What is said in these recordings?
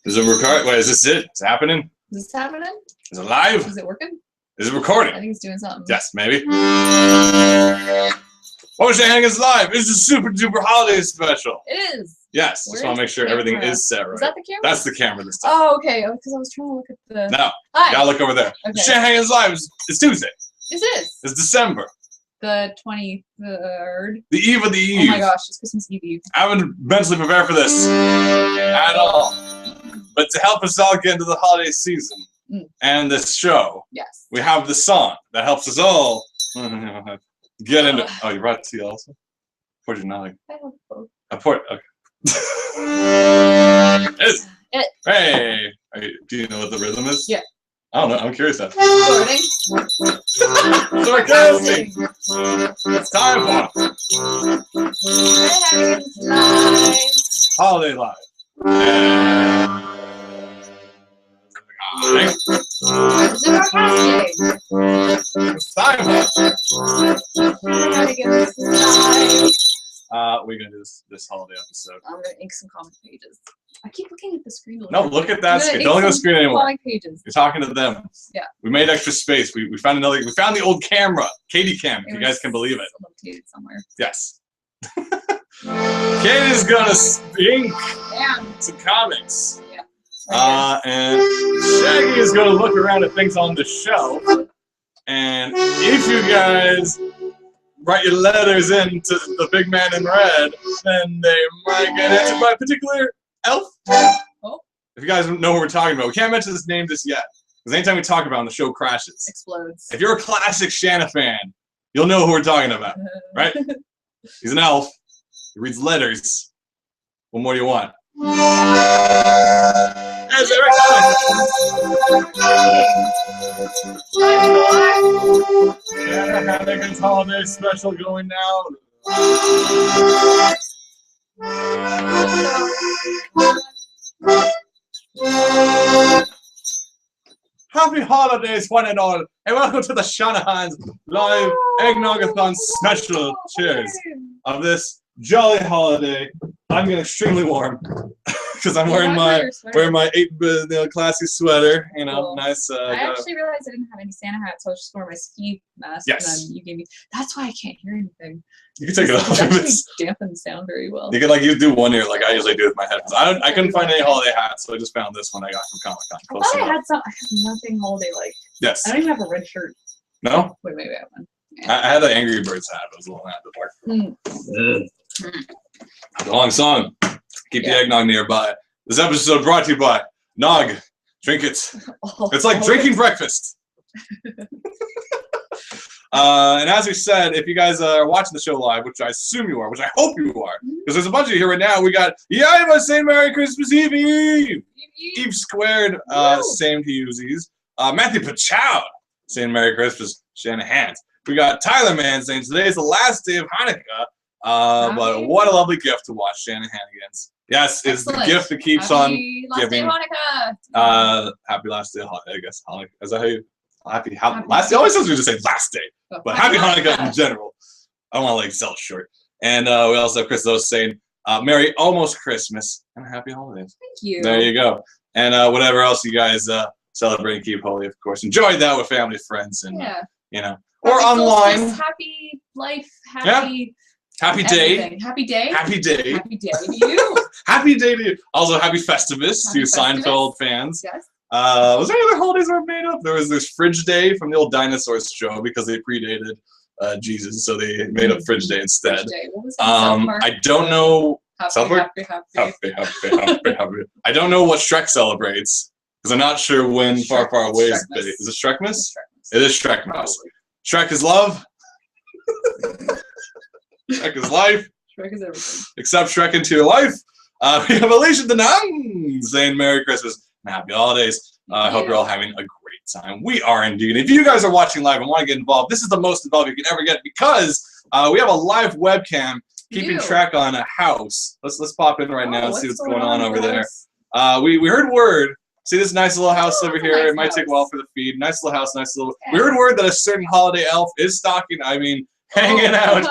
Is it recording? Wait, is this it? Is it happening? Is this happening? Is it live? Is it working? Is it recording? I think it's doing something. Yes, maybe. Oh, Shanahanigans Live! It's a super duper holiday special. It is. Yes, just want to make sure everything is set right. Is that the camera? That's the camera this time. Oh, okay. Because I was trying to look at the. No, Hi. you gotta look over there. Okay. Shanahanigans Live is Tuesday. This is. It's December. The 23rd. The eve of the eve. Oh my gosh, it's Christmas Eve. I haven't mentally prepared for this at all. But to help us all get into the holiday season and this show, yes, we have the song that helps us all get into. Oh, you brought tea also? Poured you not like? I have both. I poured. Okay. Hey, do you know what the rhythm is? Yeah. I don't know. I'm curious. That. Sarcastic. It's time for Holiday Live. It's time for. We're gonna do this holiday episode. I'm gonna ink some comic pages. I keep looking at the screen. No, look at that screen. Don't look at the screen anymore. Comic pages. You're talking to them. Yeah. We made extra space. We found another. We found the old camera, Katie Cam, if you guys can believe it. Located somewhere. Yes. Katie's gonna ink some comics. Yeah. And Shaggy is gonna look around at things on the shelf. And if you guys write your letters in to the big man in red, then they might get answered by a particular elf. Oh. If you guys know who we're talking about, we can't mention his name just yet. Because anytime we talk about him, the show crashes. Explodes. If you're a classic Shanna fan, you'll know who we're talking about, right? He's an elf. He reads letters. What more do you want? As Shanahanigans holiday special going down. Happy holidays, one and all, and welcome to the Shanahanigans live eggnogathon special. Cheers of this jolly holiday. I'm getting extremely warm because I'm wearing my 8-bit classy sweater. You know, cool. Nice. I actually realized I didn't have any Santa hats, so I was just wearing my ski mask. Yes. And then you gave me. That's why I can't hear anything. You can take it off. It actually dampen sound very well. You can you do one ear like I usually do with my headphones. I couldn't find any holiday hats, so I just found this one I got from Comic-Con. I thought I had some. I have nothing holiday like. Yes. I don't even have a red shirt. No. Wait, maybe I have one. Yeah. I had the Angry Birds hat. It was a little hat before. The long song. Keep the eggnog nearby. This episode brought to you by Nog. Drink it. It's like drinking breakfast. And as we said, if you guys are watching the show live, which I assume you are, which I hope you are, because there's a bunch of you here right now. We got Yiva saying Merry Christmas Eve Eve. Eve squared, same to Uzies. Matthew Pachow saying Merry Christmas, Shanahanigans. We got Tyler Mann saying today is the last day of Hanukkah. But what a lovely gift to watch Shanahanigans. Yes, it's the gift that keeps on giving. Happy last day Hanukkah. Happy last day, I guess. Hanukkah. Is that how you? Happy last day. Always says we just say last day, but happy Hanukkah in general. I want to sell it short. And we also have Chris Rose saying Merry almost Christmas and happy holidays. Thank you. There you go. And whatever else you guys celebrate and keep holy, of course. Enjoy that with family, friends, and you know, or online. Happy life. Happy. Happy day. Happy day. Happy day. Happy day to you. Happy day to you. Also, happy Festivus to Seinfeld fans. Yes. Was there any other holidays that were made up? There's Fridge Day from the old Dinosaurs show because they predated Jesus, so they made up Fridge Day instead. Fridge Day. What was that? I don't know. Happy. I don't know what Shrek celebrates because I'm not sure when Far Away is. Is it Shrekmas? It is Shrekmas. Shrek is love. Shrek is life. Shrek is everything. Except Shrek into your life. We have Alicia Denang saying Merry Christmas and Happy Holidays. I hope you're all having a great time. We are indeed. If you guys are watching live and want to get involved, this is the most involved you can ever get because we have a live webcam keeping track on a house. Let's pop in right now and see what's going on over there. We heard word. See this nice little house over here? It might take a while for the feed. Nice little house, nice little. We heard word that a certain holiday elf is stocking. I mean, hanging out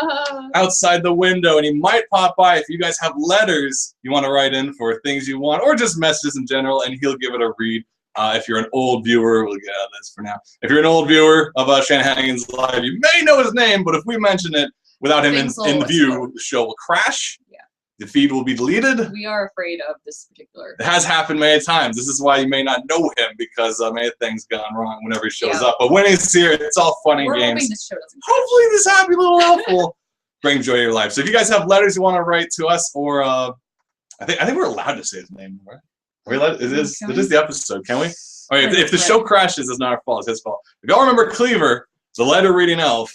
outside the window, and he might pop by if you guys have letters you want to write in for things you want, or just messages in general, and he'll give it a read. If you're an old viewer, we'll get out of this for now. If you're an old viewer of Shanahanigans Live, you may know his name, but if we mention it without him in view, the show will crash. Yeah. The feed will be deleted. We are afraid of this particular. It has happened many times. This is why you may not know him, because many things gone wrong whenever he shows up. But when he's here, it's all fun and games. Hoping this show doesn't Hopefully this happy little elf will bring joy to your life. So if you guys have letters you want to write to us, or I think we're allowed to say his name, right? Are we allowed? It is the episode. Can we? All right. If the show crashes, it's not our fault. It's his fault. If y'all remember Cleaver, the letter reading elf,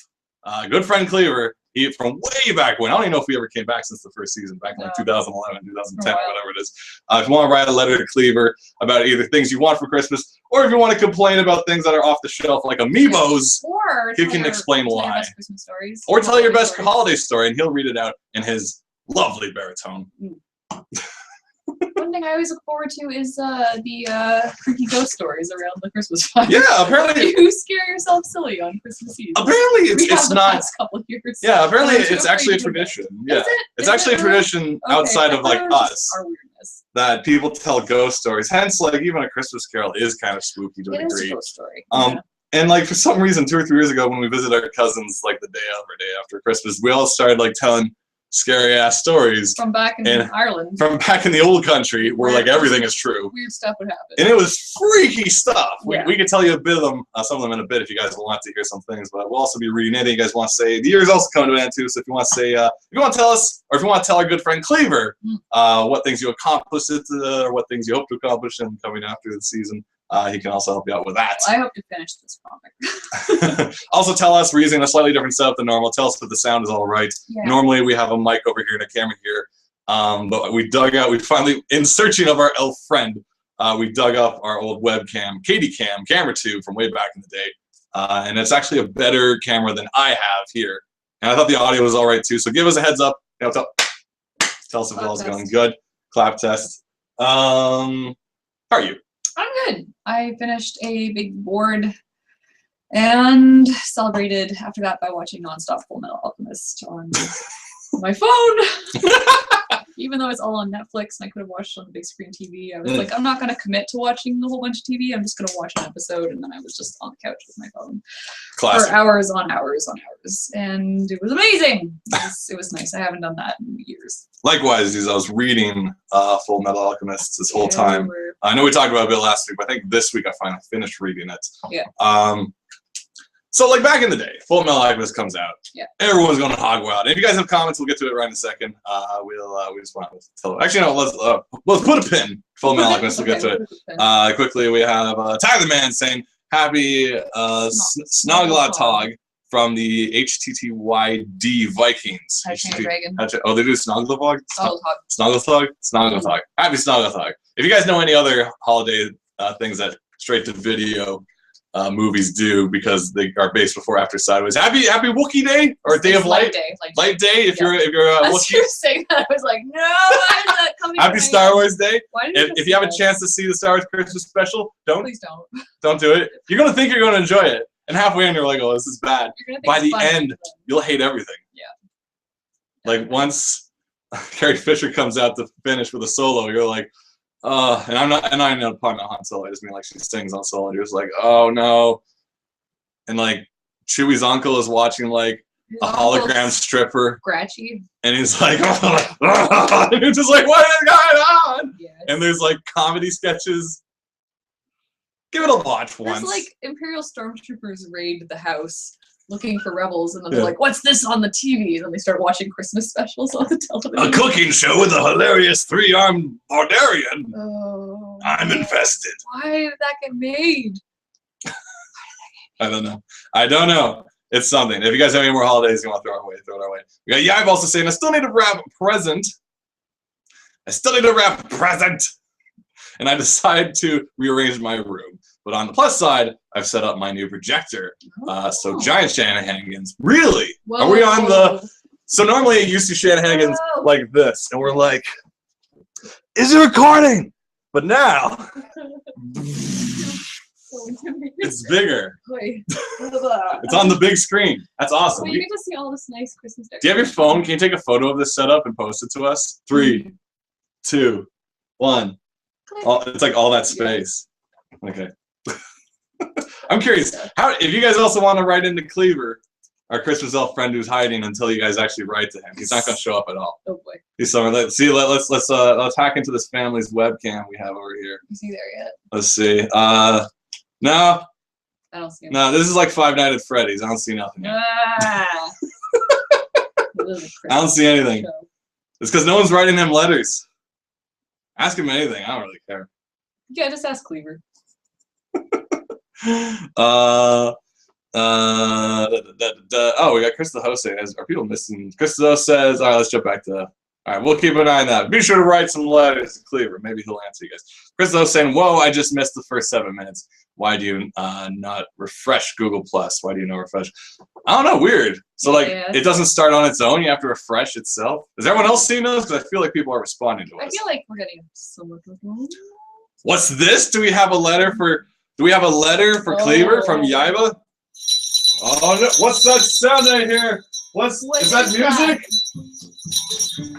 good friend Cleaver. He, from way back when, I don't even know if we ever came back since the first season, back in like 2011, 2010, whatever it is. If you want to write a letter to Cleaver about either things you want for Christmas, or if you want to complain about things that are off the shelf, like amiibos, he can explain why. Or tell your best holiday story, and he'll read it out in his lovely baritone. One thing I always look forward to is the creepy ghost stories around the Christmas time. Yeah, apparently you scare yourself silly on Christmas Eve. Apparently it's not. Past couple of years. Yeah, apparently it's actually a tradition. Yeah, it's actually a tradition outside of like us. Our weirdness. That people tell ghost stories. Hence, like even A Christmas Carol is kind of spooky to a degree. It is a ghost story. And like for some reason, 2 or 3 years ago, when we visited our cousins, like the day after Christmas, we all started like telling scary ass stories from back in Ireland, from back in the old country, where like everything is true. Weird stuff would happen, and it was freaky stuff. We could tell you a bit of them, some of them in a bit, if you guys want to hear some things. But we'll also be reading anything you guys want to say. The year's also coming to an end too, so if you want to say, if you want to tell us, or if you want to tell our good friend Cleaver, what things you accomplished, or what things you hope to accomplish in coming after the season. He can also help you out with that. I hope to finish this comic. Also tell us, we're using a slightly different setup than normal. Tell us that the sound is all right. Yeah. Normally we have a mic over here and a camera here. But we dug out, we finally, in searching of our elf friend, we dug up our old webcam, Katie Cam, camera 2 from way back in the day. And it's actually a better camera than I have here. And I thought the audio was all right too. So give us a heads up. Tell us if it all's going good. Clap test. How are you? I'm good. I finished a big board and celebrated after that by watching nonstop Full Metal Alchemist on my phone. Even though it's all on Netflix and I could have watched on the big screen TV, I was like, I'm not going to commit to watching the whole bunch of TV. I'm just going to watch an episode, and then I was just on the couch with my phone for hours on hours on hours, and it was amazing. It was nice. I haven't done that in years. Likewise, I was reading Full Metal Alchemist this whole time. I know we talked about it a bit last week, but I think this week I finally finished reading it. Yeah. So, like back in the day, Full Metal Alchemist comes out. Yeah. Everyone's going to hog wild. And if you guys have comments, we'll get to it right in a second. We just want to tell it. Actually, no. Let's put a pin. Full Metal Alchemist. We'll get to it. Quickly, we have Tyler Man saying happy Snoglatog from the HTTYD Vikings. Dragon. Oh, they do Snoglatog. Snoglatog. Happy Snoglatog. If you guys know any other holiday things that straight to video movies do, because they are based before after Sideways. Happy Wookiee Day, or Day of Light. Light Day. If you're a Wookiee. You're saying that, I was like, no, why is that coming? Happy Star Wars Day. If you have a chance to see the Star Wars Christmas special, please don't. Don't do it. You're gonna think you're gonna enjoy it, and halfway in you're like, oh, this is bad. By the end, you'll hate everything. Yeah. Like once Carrie Fisher comes out to finish with a solo, you're like. And I'm not talking about Han Solo. I just mean like she sings on Solo. And you're just like, oh no. And like Chewie's uncle is watching like a hologram stripper. Scratchy. And he's like, and you're just like, what is going on? Yes. And there's like comedy sketches. Give it a watch once. There's like Imperial Stormtroopers raid the house looking for rebels, and then they're like, what's this on the TV? And then they start watching Christmas specials on the television. A cooking show with a hilarious 3-armed barbarian. Oh, I'm infested. Why did that get made? I don't know. It's something. If you guys have any more holidays you want to throw it our way. We got Yive also saying, I still need to wrap a present. And I decided to rearrange my room. But on the plus side, I've set up my new projector. So giant Shanahanigans. Really? Whoa. Are we on the... So normally you see Shanahanigans like this. And we're like, is it recording? But now... It's bigger. Wait. It's on the big screen. That's awesome. Well, you get to see all this nice Christmas decoration. Do you have your phone? Can you take a photo of this setup and post it to us? 3, 2, 1. It's like all that space. Okay. I'm curious. How if you guys also want to write into Cleaver, our Christmas elf friend who's hiding until you guys actually write to him. He's not going to show up at all. Oh boy. He's somewhere. Let's hack into this family's webcam we have over here. Is he there yet? Let's see. No. I don't see him. No, this is like Five Nights at Freddy's. I don't see nothing yet. Ah. I don't see anything. It's because no one's writing him letters. Ask him anything. I don't really care. Yeah, just ask Cleaver. Oh, we got Chris the host saying, are people missing? Chris the host says, all right, let's jump back to, all right, we'll keep an eye on that. Be sure to write some letters to Cleaver. Maybe he'll answer you guys. Chris the host saying, whoa, I just missed the first 7 minutes. Why do you not refresh Google Plus? Why do you not refresh? I don't know, weird. So like, it doesn't start on its own. You have to refresh itself. Is everyone else seeing those? Because I feel like people are responding to us. I feel like we're getting somewhat. What's this? Do we have a letter for Cleaver from Yiba? Oh no! What's that sound I hear? Is that music?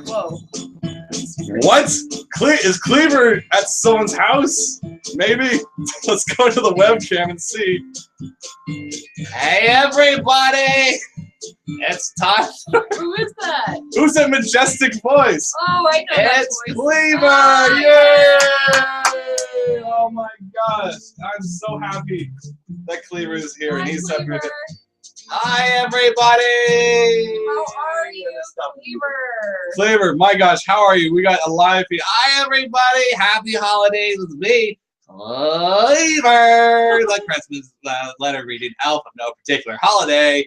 Whoa. What? Is Cleaver at someone's house? Maybe. Let's go to the webcam and see. Hey everybody! It's time. Who is that? Who's that majestic voice? Oh, I know that It's voice. Cleaver! Yay! Oh my gosh! I'm so happy that Cleaver is here and he's happy with it. Hi everybody! How are you, Cleaver? Cleaver, my gosh, how are you? We got a live feed. Hi everybody! Happy holidays with me, Cleaver! The Christmas letter reading elf of no particular holiday.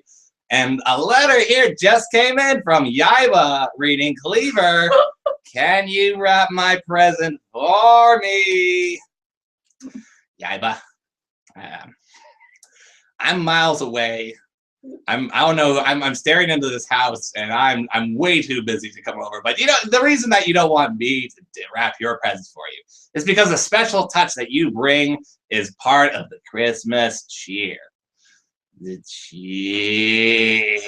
And a letter here just came in from Yiba reading Cleaver. Can you wrap my present for me? Yiba, I'm miles away. I don't know. I'm staring into this house, and I'm way too busy to come over. But you know, the reason that you don't want me to wrap your presents for you is because the special touch that you bring is part of the Christmas cheer. The cheer.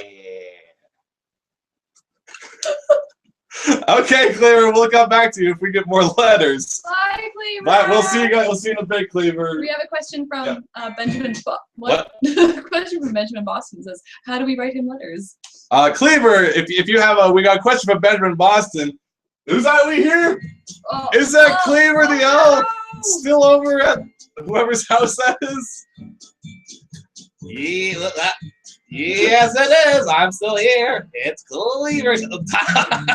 Okay, Cleaver, we'll come back to you if we get more letters. Bye, Cleaver. Bye. We'll see you guys. We'll see you in a bit, Cleaver. We have a question from Benjamin. What? A question from Benjamin Boston says, "How do we write him letters?" Cleaver, if you have we got a question from Benjamin Boston. Who's that we hear? Oh, Is that Cleaver the elf no. still over at whoever's house that is? Yes, it is. I'm still here. It's Cleaver's time.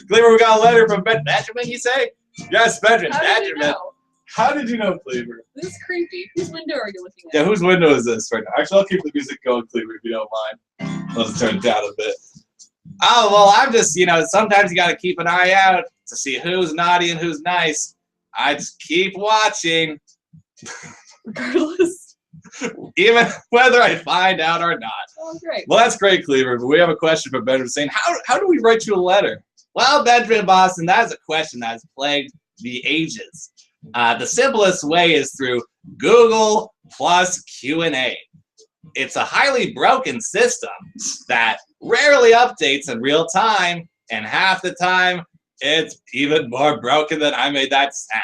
Cleaver, we got a letter from Benjamin, you say? Yes, Benjamin. How did you know? How did you know, Cleaver? This is creepy. Whose window are you looking at? Yeah, whose window is this right now? Actually, I'll keep the music going, Cleaver, if you don't mind. Let's turn it down a bit. Oh, well, I'm just, sometimes you got to keep an eye out to see who's naughty and who's nice. I just keep watching. Regardless. Even whether I find out or not. Oh, great. Well, that's great, Cleaver. But we have a question from Benjamin saying, how do we write you a letter? Well, Benjamin Boston, that is a question that has plagued the ages. The simplest way is through Google plus Q&A. It's a highly broken system that rarely updates in real time, and half the time, it's even more broken than I made that sound.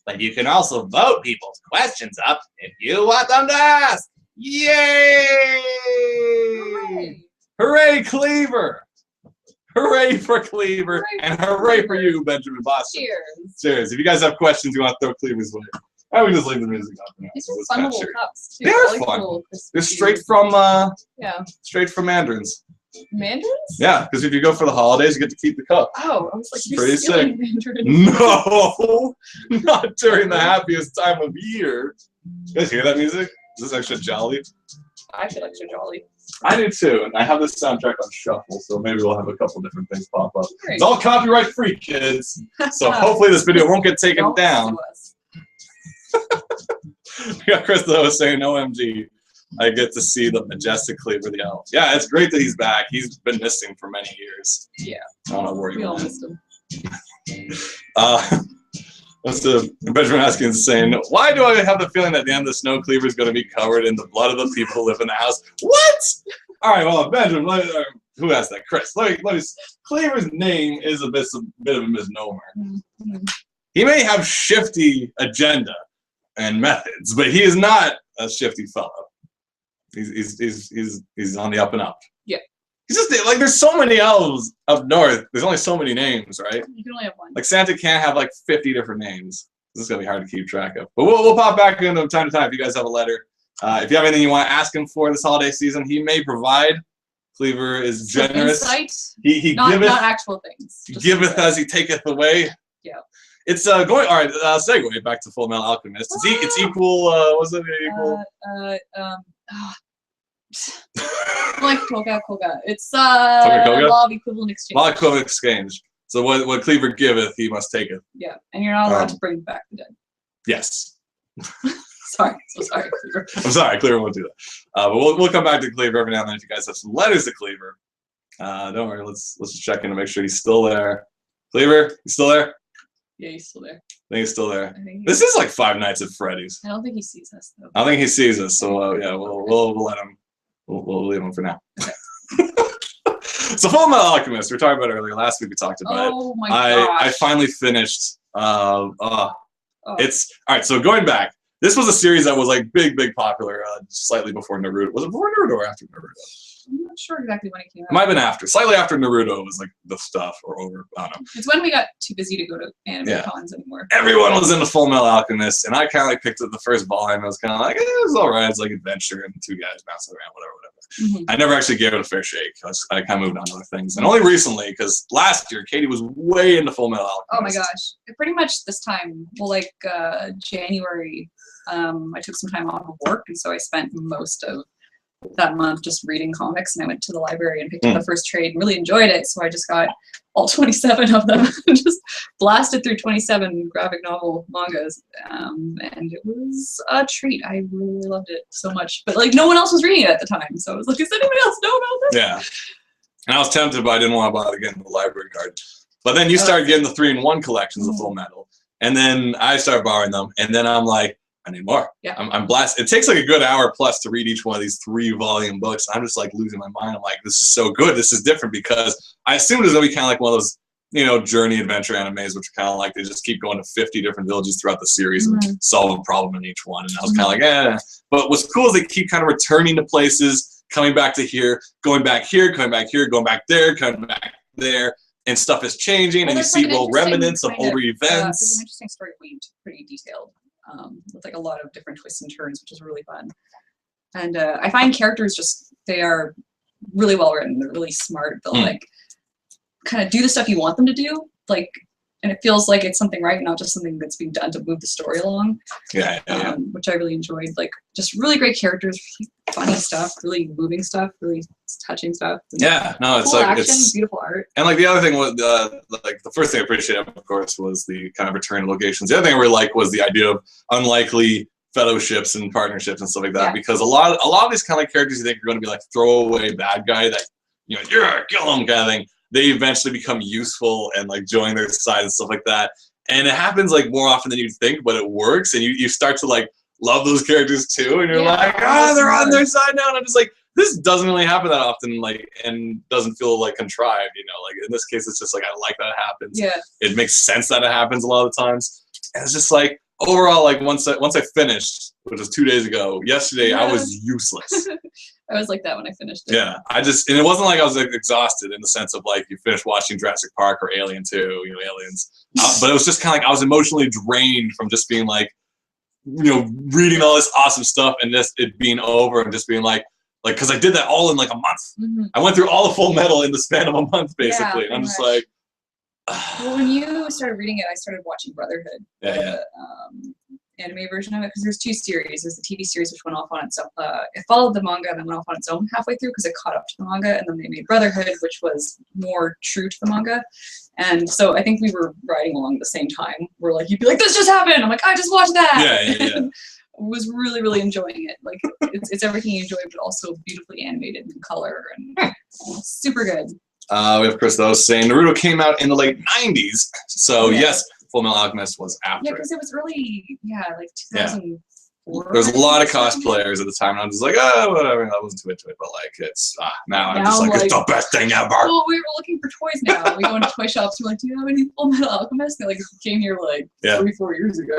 But you can also vote people's questions up if you want them to ask. Yay! Hooray! Hooray, Cleaver! Hooray for Cleaver, Hooray and for hooray Cleaver. for you, Benjamin Boston. Cheers. Cheers. If you guys have questions you want to throw Cleaver's way, I would just leave the music on. These are fun little cups, too. They I are like the fun. little crispy They're straight cheese. from Yeah. straight from Mandarins. Mandarins? Yeah, because if you go for the holidays, you get to keep the cup. Oh, I was like, It's you're pretty stealing mandarins. No, not during the happiest time of year. You guys hear that music? Is this extra jolly? I feel extra jolly. I do too, and I have this soundtrack on shuffle, so maybe we'll have a couple different things pop up. Great. It's all copyright free, kids. So hopefully this video won't get taken Don't down. sue us. We got Chris though saying, OMG, I get to see the majestic Cleaver the elf. Yeah, it's great that he's back. He's been missing for many years. Yeah. I don't know where he We all went. missed him. Benjamin Haskins saying, why do I have the feeling that the end of the snow Cleaver is going to be covered in the blood of the people who live in the house? What? All right, well, Benjamin, who asked that? Chris. Let me. Cleaver's name is a bit of a misnomer. Mm-hmm. He may have shifty agenda and methods, but he is not a shifty fellow. He's on the up and up. Yeah. He's just like, there's so many elves up north. There's only so many names, right? You can only have one. Like Santa can't have like 50 different names. This is gonna be hard to keep track of. But we'll pop back in from time to time if you guys have a letter. If you have anything you want to ask him for this holiday season, he may provide. Cleaver is generous. Insight, he not giveth, not actual things. He giveth as he taketh away. Yeah. It's going. All right. Segue back to Full Metal Alchemist. It's equal. Was it equal? Like Koga. It's Koga? law of equivalent exchange. Law of equivalent exchange. So what Cleaver giveth, he must taketh. Yeah, and you're not allowed to bring back the dead. Yes. Sorry, Cleaver. I'm sorry, Cleaver won't do that. But we'll come back to Cleaver every now and then if you guys have some letters to Cleaver. Don't worry, let's just check in to make sure he's still there. Cleaver, you still there? Yeah, he's still there. I think he's still there. This is like Five Nights at Freddy's. I don't think he sees us though. I don't think he sees us, so yeah, we'll let him. We'll leave him for now. Okay. So Full Metal Alchemist, we were talking about it earlier. Last week we talked about it. Oh my gosh. I finally finished. It's all right. So going back, this was a series that was like big popular slightly before Naruto. Was it before Naruto or after Naruto? I'm not sure exactly when it came out. It might have been after. Slightly after Naruto was like the stuff or over. I don't know. It's when we got too busy to go to anime cons anymore. Everyone was into Full Metal Alchemist, and I kind of like picked up the first volume. I was kind of like, it was all right. It's like adventure and two guys bouncing around, whatever. Mm-hmm. I never actually gave it a fair shake. I kind of moved on to other things. And only recently, because last year, Katie was way into Full Metal Alchemist. Oh my gosh. Pretty much this time, well, like January, I took some time off of work, and so I spent most of that month just reading comics, and I went to the library and picked up the first trade and really enjoyed it. So I just got all 27 of them and just blasted through 27 graphic novel mangas, and it was a treat. I really loved it so much, but like no one else was reading it at the time, so I was like, does anyone else know about this? Yeah, and I was tempted, but I didn't want to bother getting the library card. But then you started getting the 3-in-1 collections of Full Metal, and then I started borrowing them, and then I'm like, I need more. Yeah. I'm blasted. It takes like a good hour plus to read each one of these 3-volume books. I'm just like losing my mind. I'm like, this is so good. This is different because I assumed it was going to be kind of like one of those, journey adventure animes, which are kind of like they just keep going to 50 different villages throughout the series and solve a problem in each one. And I was kind of like, eh. But what's cool is they keep kind of returning to places, coming back to here, going back here, coming back here, going back there, coming back there. And stuff is changing, and you see remnants of older events. There's an interesting story weaved, pretty detailed. With like a lot of different twists and turns, which is really fun. And I find characters they are really well written. They're really smart. They'll like kind of do the stuff you want them to do, like, and it feels like it's something right, not just something that's being done to move the story along. Yeah. Which I really enjoyed. Like, just really great characters, really funny stuff, really moving stuff, really touching stuff. Yeah, no, it's cool like action, beautiful art. And like the other thing was like the first thing I appreciated, of course, was the kind of return locations. The other thing I really liked was the idea of unlikely fellowships and partnerships and stuff like that. Yeah. Because a lot of these kind of like characters you think are going to be like throwaway bad guy that kill him kind of thing. They eventually become useful and like join their side and stuff like that. And it happens like more often than you'd think, but it works, and you start to like love those characters too, and you're like, they're on their side now. And I'm just like, this doesn't really happen that often, like, and doesn't feel like contrived, like in this case, it's just like, I like that it happens. Yeah. It makes sense that it happens a lot of the times. And it's just like, overall, like once I finished, which was 2 days ago, yesterday, I was useless. I was like that when I finished it. Yeah, and it wasn't like I was like, exhausted in the sense of like you finished watching Jurassic Park or Alien 2, Aliens. But it was just kind of like I was emotionally drained from just being like, reading all this awesome stuff and just it being over and just being like, because I did that all in like a month. Mm-hmm. I went through all of Full Metal in the span of a month, basically. And I'm just like. Well, when you started reading it, I started watching Brotherhood. The anime version of it, because there's 2 series. There's the TV series, which went off on its own. It followed the manga and then went off on its own halfway through because it caught up to the manga, and then they made Brotherhood, which was more true to the manga. And so I think we were riding along at the same time. We're like, you'd be like, this just happened. I'm like, I just watched that. Yeah. Was really, really enjoying it. Like, it's everything you enjoy, but also beautifully animated in color and super good. We have Chris though saying Naruto came out in the late 90s. So yes, Full Metal Alchemist was after. Yeah, because it was early, like 2004. There's a lot of cosplayers at the time, and I'm just like, oh, whatever. I wasn't too into it, but like, it's now I'm just like, it's the best thing ever. Well, we were looking for toys now. We go into toy shops. We're like, do you have any Full Metal Alchemist? They like came here like 3-4 years ago.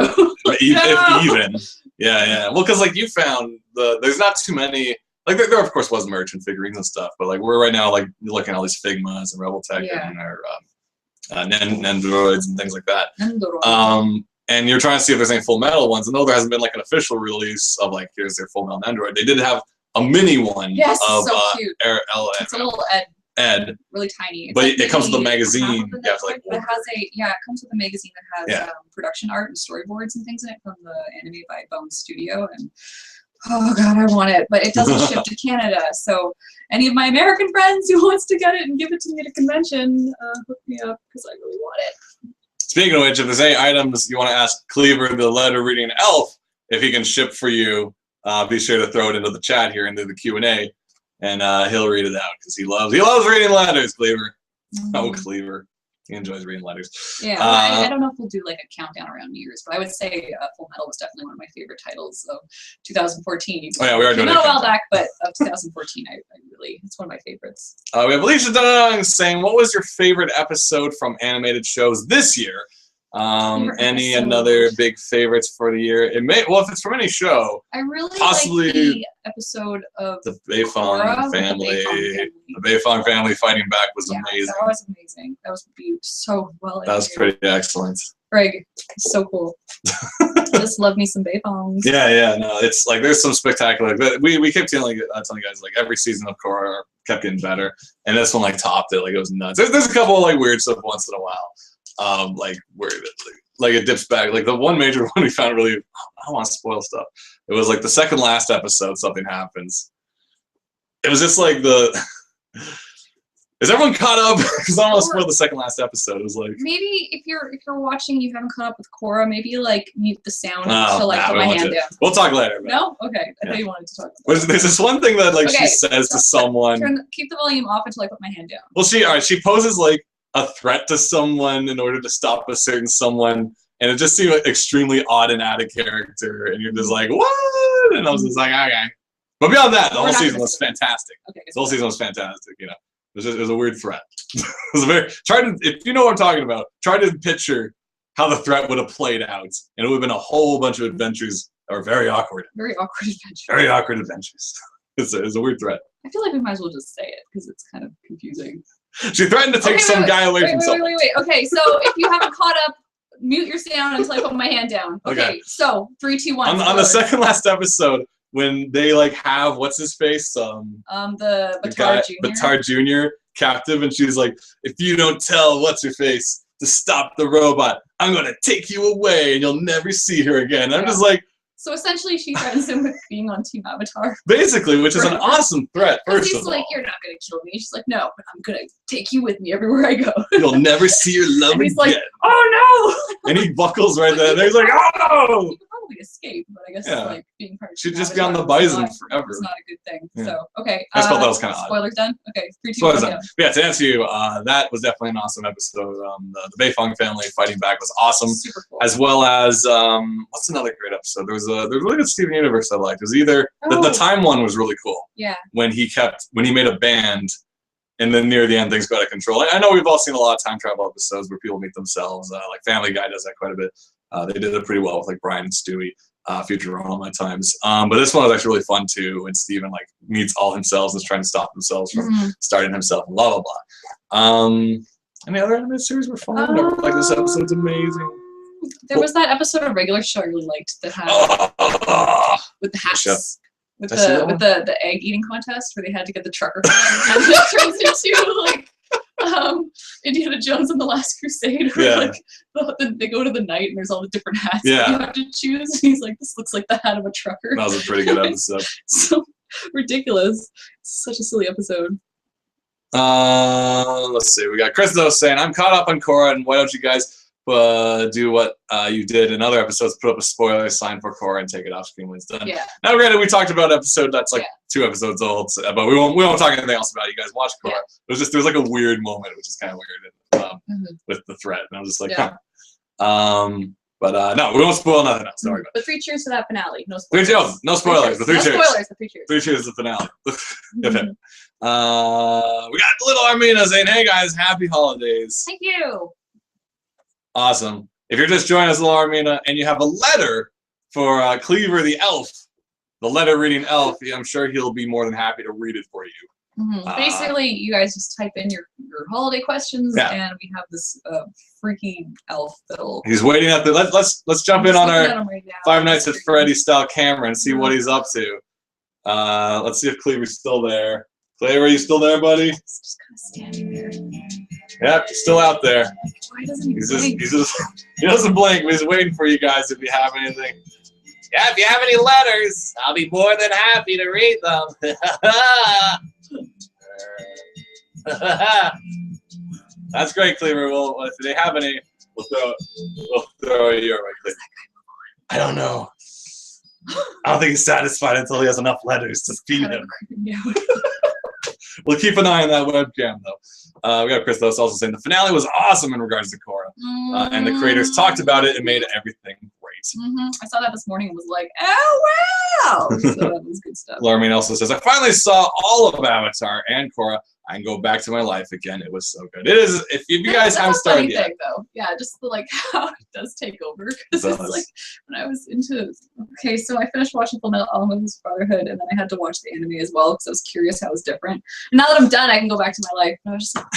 If even. Yeah. Well, because like you found there's not too many. Like there of course was merch and figurines and stuff, but like we're right now like looking at all these Figmas and Rebel Tech and our Nendoroids and things like that. And you're trying to see if there's any Full Metal ones. And though there hasn't been like an official release of like here's their Full Metal Nendoroid, they did have a mini one. Yes, of so cute. It's a little Ed. Really tiny. It's but like it comes with a magazine. It comes with a magazine that has production art and storyboards and things in it from the anime by Bone Studio. And oh god, I want it, but it doesn't ship to Canada. So any of my American friends who wants to get it and give it to me at a convention, hook me up because I really want it. Speaking of which, if there's any items you want to ask Cleaver, the letter reading elf, if he can ship for you, be sure to throw it into the chat here, into the Q&A, and he'll read it out because he loves reading letters. Cleaver, Cleaver, he enjoys reading letters. Yeah, I don't know if we'll do like a countdown around New Year's, but I would say Full Metal was definitely one of my favorite titles of 2014. Oh yeah, we are doing it. Not a while back, but of 2014, I really, it's one of my favorites. We have Alicia Dunn saying, "What was your favorite episode from animated shows this year?" Any another big favorites for the year? It may, well, if it's from any show, I really possibly like the episode of the Beifong family. The Beifong family fighting back was amazing. That was amazing. That was so well. That was pretty excellent. Greg, so cool. Just love me some Beifongs. Yeah, no, it's like there's some spectacular. We kept telling you guys like every season of Korra kept getting better, and this one like topped it. Like it was nuts. There's a couple of like weird stuff once in a while. Like where like it dips back. Like the one major one we found really. I don't want to spoil stuff. It was like the second last episode. Something happens. It was just like the. Is everyone caught up? Because I don't want to spoil the second last episode. It was like maybe if you're watching, you haven't caught up with Korra. Maybe like mute the sound to like put my hand down. We'll talk later. No, okay. I thought you wanted to talk. About There's this one thing that like she says to someone. Keep the volume off until I put my hand down. Well, she poses like a threat to someone in order to stop a certain someone, and it just seemed like extremely odd and out of character. And you're just like, what? And I was just like, okay. But beyond that, the whole season was fantastic. Okay, the whole season was fantastic. You know. It was a weird threat. It was a very if you know what I'm talking about, try to picture how the threat would have played out, and it would have been a whole bunch of adventures that were very awkward. Very awkward adventures. Very awkward adventures. It's a weird threat. I feel like we might as well just say it because it's kind of confusing. She threatened to take some guy away from someone. Wait. Okay, so if you haven't caught up, mute your sound until I put my hand down. Okay. So 3, 2, 1. On the second last episode, when they like have what's his face, the Batar Jr. captive, and she's like, if you don't tell what's her face to stop the robot, I'm gonna take you away and you'll never see her again. And I'm just like, so essentially she threatens him with being on Team Avatar. Basically, which is an awesome threat. First he's like, you're not gonna kill me. She's like, no, but I'm gonna take you with me everywhere I go. You'll never see your love again. He's like, oh no! And he buckles right there. And he's like, oh! He could probably escape, but I guess like being part of she'd just be on the Bison forever. It's not a good thing. Yeah. So okay. I just felt that was kind of odd. Spoilers done. Okay, 3, 2, 1. Done. Yeah, to answer you, that was definitely an awesome episode. The Beifong family fighting back was awesome. Super cool. As well as what's another great episode? There was a really good Steven Universe I liked. It was either the time one was really cool. Yeah. When he made a band, and then near the end things got out of control. I know we've all seen a lot of time travel episodes where people meet themselves. Like Family Guy does that quite a bit. They did it pretty well with like Brian and Stewie, Futurama at times. But this one was actually really fun too. When Steven like meets all himself and is trying to stop themselves from starting himself. Blah blah blah. Any other animated series were fun? Like this episode's amazing. There was that episode of Regular Show I really liked that had with the hats. With the egg eating contest where they had to get the trucker and it turns into like Indiana Jones and the Last Crusade where like they go to the night and there's all the different hats that you have to choose, and he's like, this looks like the hat of a trucker. That was a pretty good episode. So ridiculous. It's such a silly episode. Let's see, we got Chris though saying, I'm caught up on Korra, and why don't you guys do what you did in other episodes, put up a spoiler sign for Korra and take it off screen when it's done. Yeah. Now granted, we talked about an episode that's like 2 episodes old, but we won't talk anything else about it. You guys watch Korra. There was like a weird moment, which is kind of weird with the threat, and I was just like, But no, we won't spoil nothing else. Sorry. But 3 cheers to that finale. No spoilers. No spoilers. The 3 cheers. No spoilers. The 3 cheers. 3 cheers to the finale. We got Little Armina saying, "Hey guys, happy holidays." Thank you. Awesome. If you're just joining us, Little Armina, and you have a letter for Cleaver the elf, the letter reading elf, I'm sure he'll be more than happy to read it for you. Basically, you guys just type in your holiday questions, and we have this freaky elf that'll. He's waiting at the. Let's jump in on our right Five Nights at Freddy's style camera and see what he's up to. Let's see if Cleaver's still there. Cleaver, are you still there, buddy? He's just kind of standing there. Yep, still out there. Why doesn't he blink? He doesn't blink, but he's waiting for you guys if you have anything. Yeah, if you have any letters, I'll be more than happy to read them. That's great, Cleaver. Well, if they have any, we'll throw it your way, Cleaver. I don't know. I don't think he's satisfied until he has enough letters to feed him. We'll keep an eye on that webcam, though. We got Chris Lewis also saying the finale was awesome in regards to Korra, and the creators talked about it and made everything great. I saw that this morning and was like, oh wow! So that was good stuff. Larmine also says, I finally saw all of Avatar and Korra. I can go back to my life again. It was so good. It is. If you guys haven't started yet, though. Yeah, just like how it does take over. Because it's like when I was into. Okay, so I finished watching Full Metal Alchemist Brotherhood, and then I had to watch the anime as well because I was curious how it was different. And now that I'm done, I can go back to my life. And I was just like,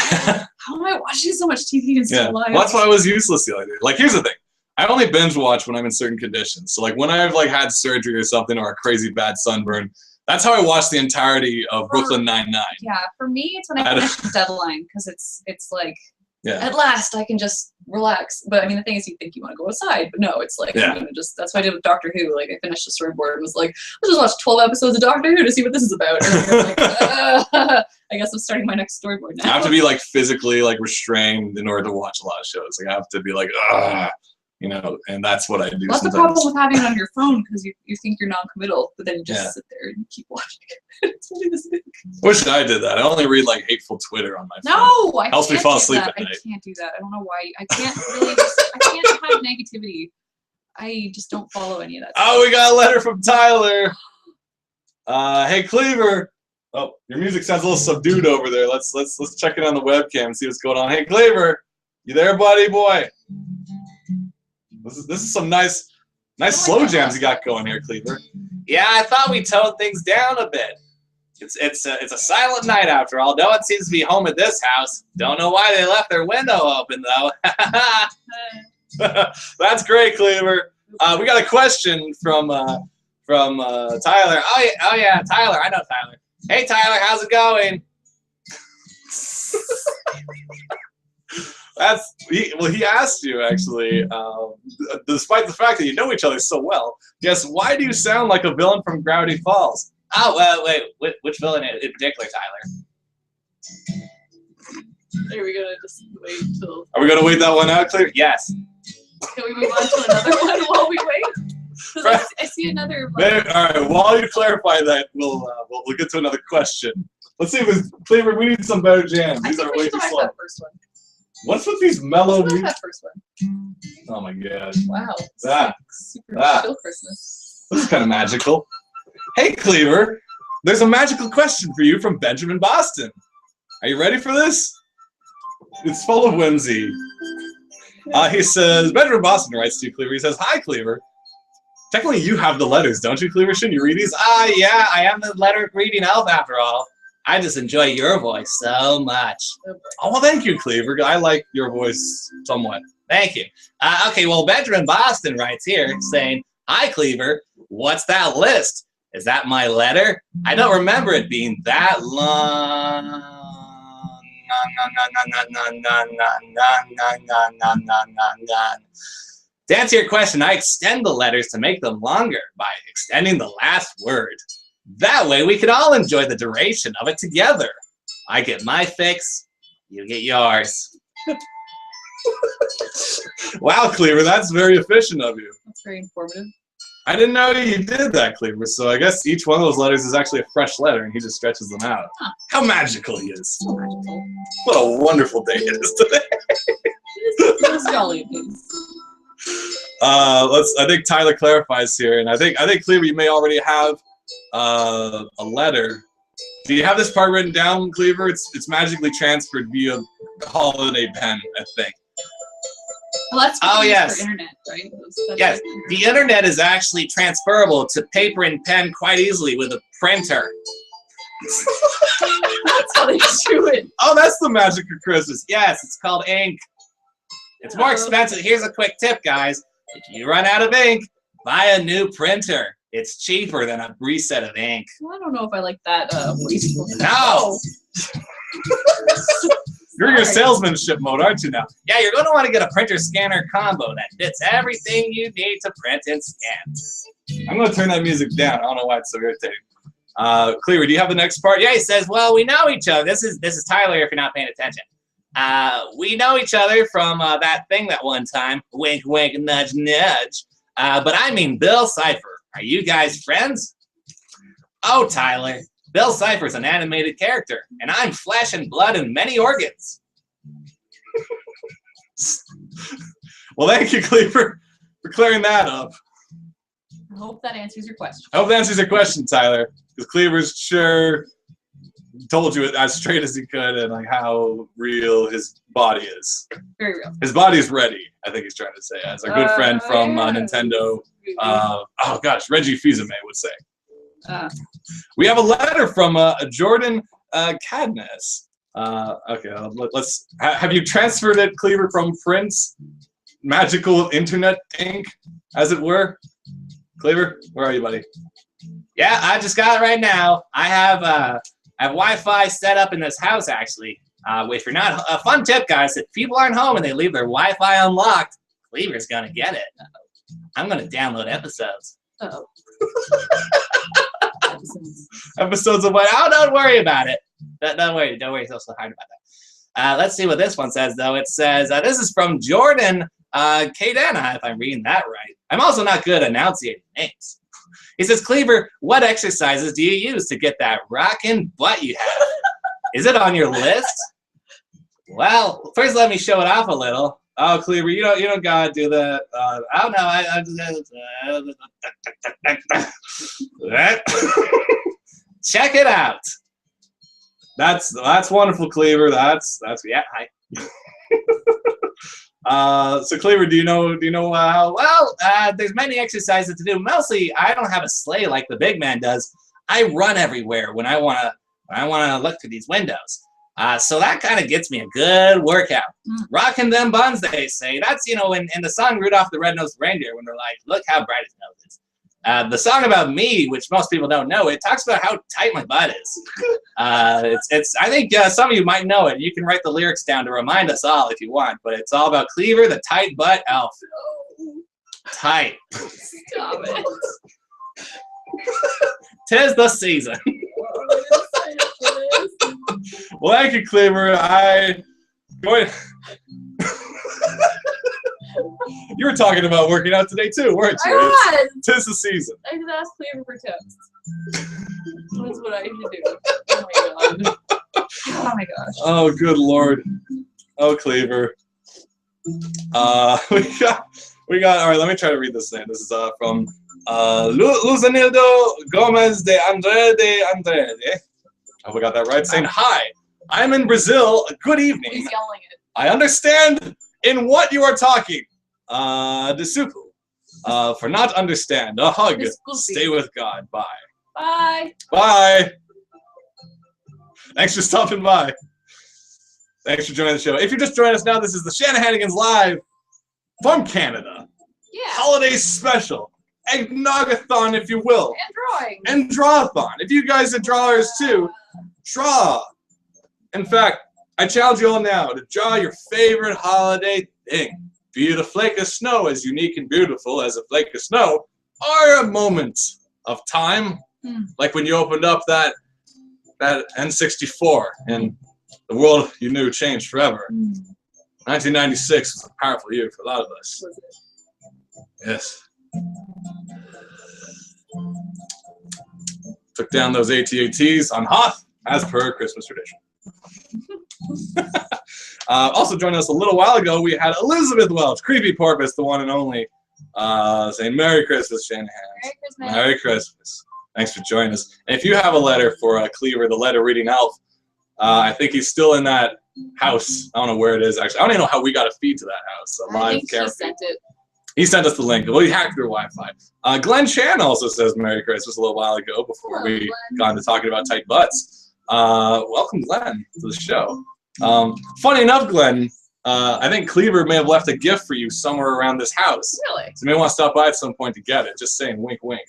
how am I watching so much TV and still alive? Well, that's why I was useless the other day. Like, here's the thing. I only binge watch when I'm in certain conditions. So, like, when I've like had surgery or something or a crazy bad sunburn. That's how I watched the entirety of Brooklyn Nine-Nine. Yeah, for me, it's when I finish the Deadline because it's like at last I can just relax. But I mean, the thing is, you think you want to go outside, but no, it's like I'm gonna just. That's what I did with Doctor Who. Like I finished the storyboard and was like, let's just watch 12 episodes of Doctor Who to see what this is about. And I was like, I guess I'm starting my next storyboard now. I have to be like physically like restrained in order to watch a lot of shows. Like I have to be like, you know, and that's what I do. That's the problem with having it on your phone because you think you're non-committal, but then you just sit there and keep watching it. It's only this big. Wish I did that. I only read like hateful Twitter on my phone. No, I helps me fall asleep at night. I can't do that. I don't know why. I can't really. I can't have negativity. I just don't follow any of that. Oh, we got a letter from Tyler. Hey Cleaver. Oh, your music sounds a little subdued over there. Let's check it on the webcam and see what's going on. Hey Cleaver, you there, buddy boy? This is some nice slow jams you got going here, Cleaver. Yeah, I thought we toned things down a bit. It's a silent night after all. No one seems to be home at this house. Don't know why they left their window open though. That's great, Cleaver. We got a question from Tyler. Oh yeah, Tyler. I know Tyler. Hey Tyler, how's it going? He asked you actually, despite the fact that you know each other so well. Guess why do you sound like a villain from Gravity Falls? Oh well, wait, which villain in particular, Tyler? Are we gonna just wait till? Are we gonna wait that one out, Clear? Yes. Can we move on to another one while we wait? Because I see another. All right. While you clarify that, we'll get to another question. Let's see if it's Cleaver. We need some better jams. These are way too slow. That first one. What's with these mellow music? That first one. Oh my god. Wow. Super chill Christmas. This is kind of magical. Hey Cleaver, there's a magical question for you from Benjamin Boston. Are you ready for this? It's full of whimsy. He says, Benjamin Boston writes to you, Cleaver. He says, hi Cleaver. Technically you have the letters, don't you, Cleaver? Shouldn't you read these? Yeah, I am the letter reading elf after all. I just enjoy your voice so much. Oh, well, thank you, Cleaver. I like your voice somewhat. Thank you. Okay, well, Benjamin Boston writes here saying, hi, Cleaver. What's that list? Is that my letter? I don't remember it being that long. To answer your question, I extend the letters to make them longer by extending the last word. That way we can all enjoy the duration of it together. I get my fix, you get yours. Wow, Cleaver, that's very efficient of you. That's very informative. I didn't know you did that, Cleaver. So I guess each one of those letters is actually a fresh letter, and he just stretches them out. Huh. How magical he is. So magical. What a wonderful day it is today. It is jolly. I think Tyler clarifies here, and I think Cleaver, you may already have a letter. Do you have this part written down, Cleaver? It's magically transferred via holiday pen, I think. Well, that's what they use yes. for internet, right? Yes, the internet is actually transferable to paper and pen quite easily with a printer. That's how they do it. Oh, that's the magic of Christmas. Yes, it's called ink. It's more expensive. Here's a quick tip, guys. If you run out of ink, buy a new printer. It's cheaper than a reset of ink. Well, I don't know if I like that wasteful. No! You're in your salesmanship mode, aren't you now? Yeah, you're going to want to get a printer scanner combo that fits everything you need to print and scan. I'm going to turn that music down. I don't know why it's so irritating. Cleaver, do you have the next part? Yeah, he says, well, we know each other. This is Tyler if you're not paying attention. We know each other from that thing that one time. Wink, wink, nudge, nudge. But I mean Bill Cipher. Are you guys friends? Oh, Tyler. Bill Cipher's an animated character, and I'm flesh and blood and many organs. Well, thank you, Cleaver, for clearing that up. I hope that answers your question. I hope that answers your question, Tyler, because Cleaver's sure told you it as straight as he could and like how real his body is. Very real. His body is ready, I think he's trying to say, as a good friend from Nintendo. Oh gosh, Reggie Fils-Aimé would say. We have a letter from Jordan Cadness. Okay, let's. Have you transferred it, Cleaver, from Prince? Magical internet ink, as it were. Cleaver, where are you, buddy? Yeah, I just got it right now. I have Wi-Fi set up in this house, actually. If you're not a fun tip, guys, if people aren't home and they leave their Wi-Fi unlocked, Cleaver's gonna get it. I'm gonna download episodes. Uh-oh. Episodes of what? Oh, don't worry about it. Don't worry. It's so hard about that. Let's see what this one says, though. It says, this is from Jordan Kadana, if I'm reading that right. I'm also not good at enunciating names. He says, Cleaver, what exercises do you use to get that rockin' butt you have? Is it on your list? Well, first let me show it off a little. Oh, Cleaver, you don't gotta do that. Oh no, check it out. That's wonderful, Cleaver. That's yeah. Hi. So Cleaver, do you know how? Well, there's many exercises to do. Mostly, I don't have a sleigh like the big man does. I run everywhere when I wanna look through these windows. So that kind of gets me a good workout. Rocking them buns, they say. That's, in the song Rudolph the Red-Nosed Reindeer, when they're like, look how bright his nose is. The song about me, which most people don't know, it talks about how tight my butt is. I think some of you might know it. You can write the lyrics down to remind us all if you want, but it's all about Cleaver, the tight butt elf. Tight. Stop it. 'Tis the season. Well, thank you, Cleaver. You were talking about working out today too, weren't you? I was. 'Tis the season. I could ask Cleaver for tips. That's what I should do. Oh my god. Oh my gosh. Oh, good lord. Oh, Cleaver. We got. All right, let me try to read this name. This is from Luzanildo Gomez de Andrade. I hope I got that right. Saying, hi, I'm in Brazil. Good evening. He's yelling it. I understand in what you are talking. Desuku. For not understand. A hug. Stay with God. Bye. Bye. Bye. Thanks for stopping by. Thanks for joining the show. If you're just joining us now, this is the Shanahanigans live from Canada. Yeah. Holiday special. Eggnogathon, if you will. And drawing. And drawathon. If you guys are drawers too, draw. In fact, I challenge you all now to draw your favorite holiday thing. Be it a flake of snow as unique and beautiful as a flake of snow, or a moment of time, like when you opened up that N64 and the world you knew changed forever. 1996 was a powerful year for a lot of us. Was it? Yes. Took down those AT-ATs on Hoth, as per Christmas tradition. Also joining us a little while ago, we had Elizabeth Welch, Creepy Porpoise, the one and only, saying Merry Christmas, Shanahan. Merry Christmas. Merry Christmas. Thanks for joining us. And if you have a letter for Cleaver, the letter reading elf, I think he's still in that house. I don't know where it is, actually. I don't even know how we got a feed to that house. I think he sent it. He sent us the link. Well, he hacked their Wi-Fi. Glenn Chan also says Merry Christmas a little while ago before we got into talking about tight butts. Welcome, Glenn, to the show. Funny enough, Glenn, I think Cleaver may have left a gift for you somewhere around this house. Really? So you may want to stop by at some point to get it. Just saying, wink, wink.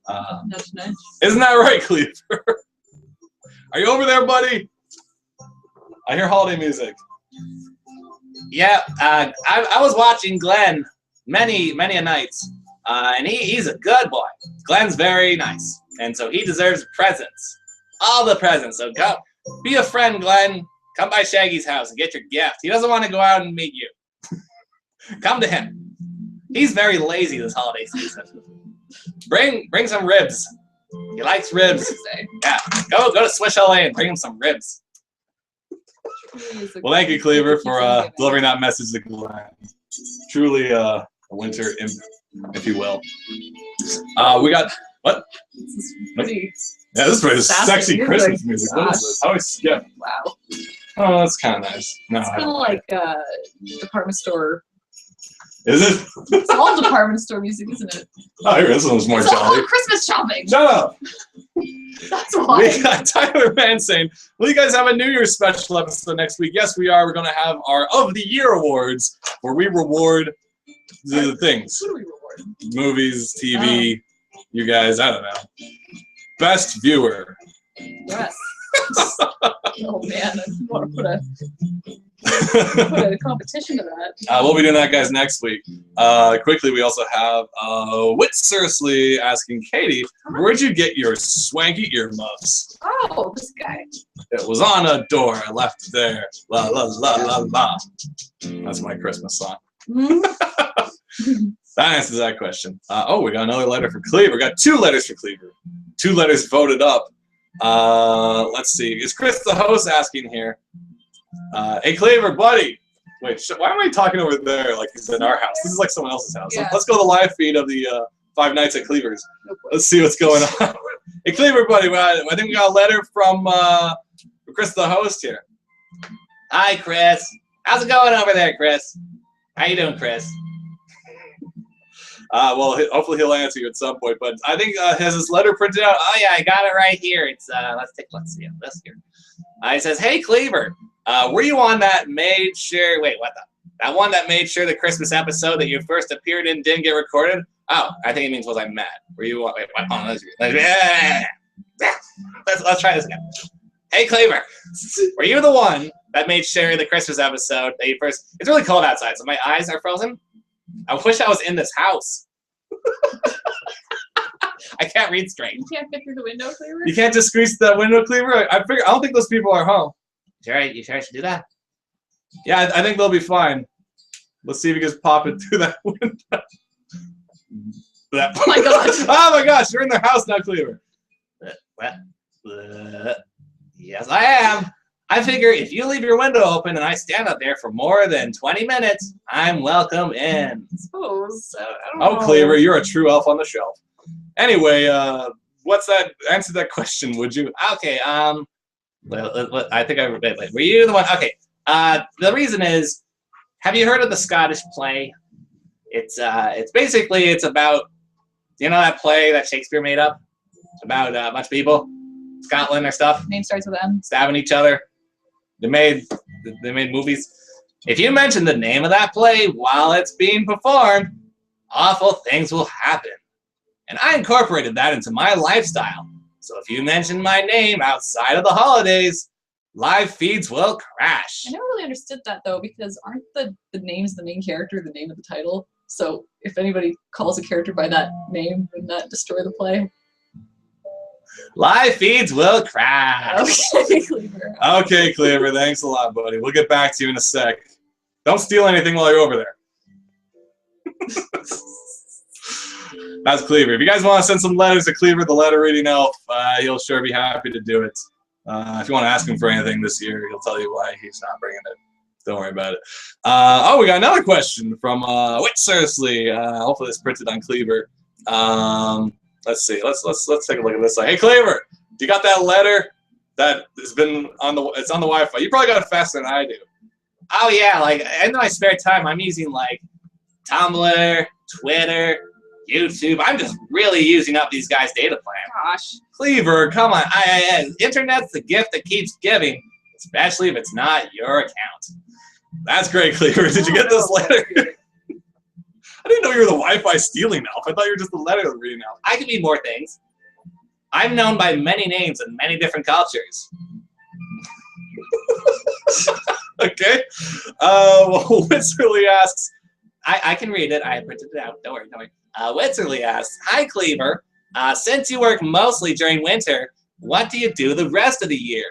Nudge, nudge. Isn't that right, Cleaver? Are you over there, buddy? I hear holiday music. Yeah, I was watching Glenn many a nights, and he's a good boy. Glenn's very nice, and so he deserves presents. All the presents. So go, be a friend, Glenn. Come by Shaggy's house and get your gift. He doesn't want to go out and meet you. Come to him. He's very lazy this holiday season. Bring some ribs. He likes ribs. Yeah, go to Swish LA and bring him some ribs. Well, thank you, Cleaver, for delivering that message to Glenn. Truly a winter imp, if you will. We got what? This is pretty. Yeah, this is pretty sexy music. Christmas music. What is this? How do I skip? Wow. Oh, that's kind of nice. No, It's kind of like department store. Is it? It's all department store music, isn't it? Oh, here, this one's more It's all jolly. Christmas shopping. Shut up. That's why. We got Tyler Mann saying, will you guys have a New Year's special episode next week? Yes, we are. We're going to have our Of the Year awards where we reward the things. Who do we reward? Movies, TV, you guys, I don't know. Best viewer. Yes. Oh man, I want to put a competition to that. We'll be doing that, guys, next week. Quickly, we also have Wit Seriously asking Katie, where'd you get your swanky earmuffs? Oh, this guy. It was on a door. I left it there. La la la la la. That's my Christmas song. That answers that question. We got another letter for Cleaver. We got 2 letters for Cleaver. 2 letters voted up. Let's see. Is Chris the host asking here? Hey, Cleaver, buddy. Wait, why am I talking over there like he's in our house? This is like someone else's house. Yeah. Let's go to the live feed of the 5 Nights at Cleaver's. Let's see what's going on. Hey, Cleaver, buddy. I think we got a letter from Chris the host here. Hi, Chris. How's it going over there, Chris? How you doing, Chris? Well, hopefully he'll answer you at some point. But I think has his letter printed out? Oh yeah, I got it right here. It's let's see this here. It says, "Hey Cleaver, were you on that made sure? Wait, what the? That one that made sure the Christmas episode that you first appeared in didn't get recorded? Oh, I think it means was I mad? Were you? Wait, what? Oh, let's try this again. Hey Cleaver, were you the one that made sure the Christmas episode that you first? It's really cold outside, so my eyes are frozen. I wish I was in this house. I can't read straight. You can't fit through the window, Cleaver? You can't just squeeze that window, Cleaver? I don't think those people are home. You sure I should do that? Yeah, I think they'll be fine. Let's see if we can just pop it through that window. Oh my gosh. Oh my gosh, you're in their house now, Cleaver. What? Yes, I am. I figure if you leave your window open and I stand out there for more than 20 minutes, I'm welcome in. I suppose. I don't know. Oh, Cleaver, you're a true elf on the shelf. Anyway, what's that? Answer that question, would you? Okay. I think were you the one? Okay. The reason is, have you heard of the Scottish play? It's basically about, you know, that play that Shakespeare made up about a bunch of people, Scotland or stuff. Name starts with M. Stabbing each other. They made movies. If you mention the name of that play while it's being performed, awful things will happen. And I incorporated that into my lifestyle. So if you mention my name outside of the holidays, live feeds will crash. I never really understood that though, because aren't the names the main character, the name of the title? So if anybody calls a character by that name, wouldn't that destroy the play? Live feeds will crash. Okay, Cleaver. Okay, Cleaver, thanks a lot, buddy. We'll get back to you in a sec. Don't steal anything while you're over there. That's Cleaver. If you guys want to send some letters to Cleaver, the letter reading elf, he'll sure be happy to do it. If you want to ask him for anything this year, he'll tell you why he's not bringing it. Don't worry about it. Oh, we got another question from Wait Seriously. Hopefully it's printed on Cleaver. Let's see. Let's take a look at this. Hey Cleaver, you got that letter that has been on the Wi-Fi? You probably got it faster than I do. Oh yeah, like in my spare time, I'm using like Tumblr, Twitter, YouTube. I'm just really using up these guys' data plan. Gosh. Cleaver, come on. Internet's the gift that keeps giving, especially if it's not your account. That's great, Cleaver. Did you get this letter? I didn't know you were the Wi-Fi stealing elf. I thought you were just the letter reading elf. I could be more things. I'm known by many names in many different cultures. Okay. Well, Witzerly asks, I can read it. I printed it out. Don't worry. Witzerly asks, hi, Cleaver. Since you work mostly during winter, what do you do the rest of the year?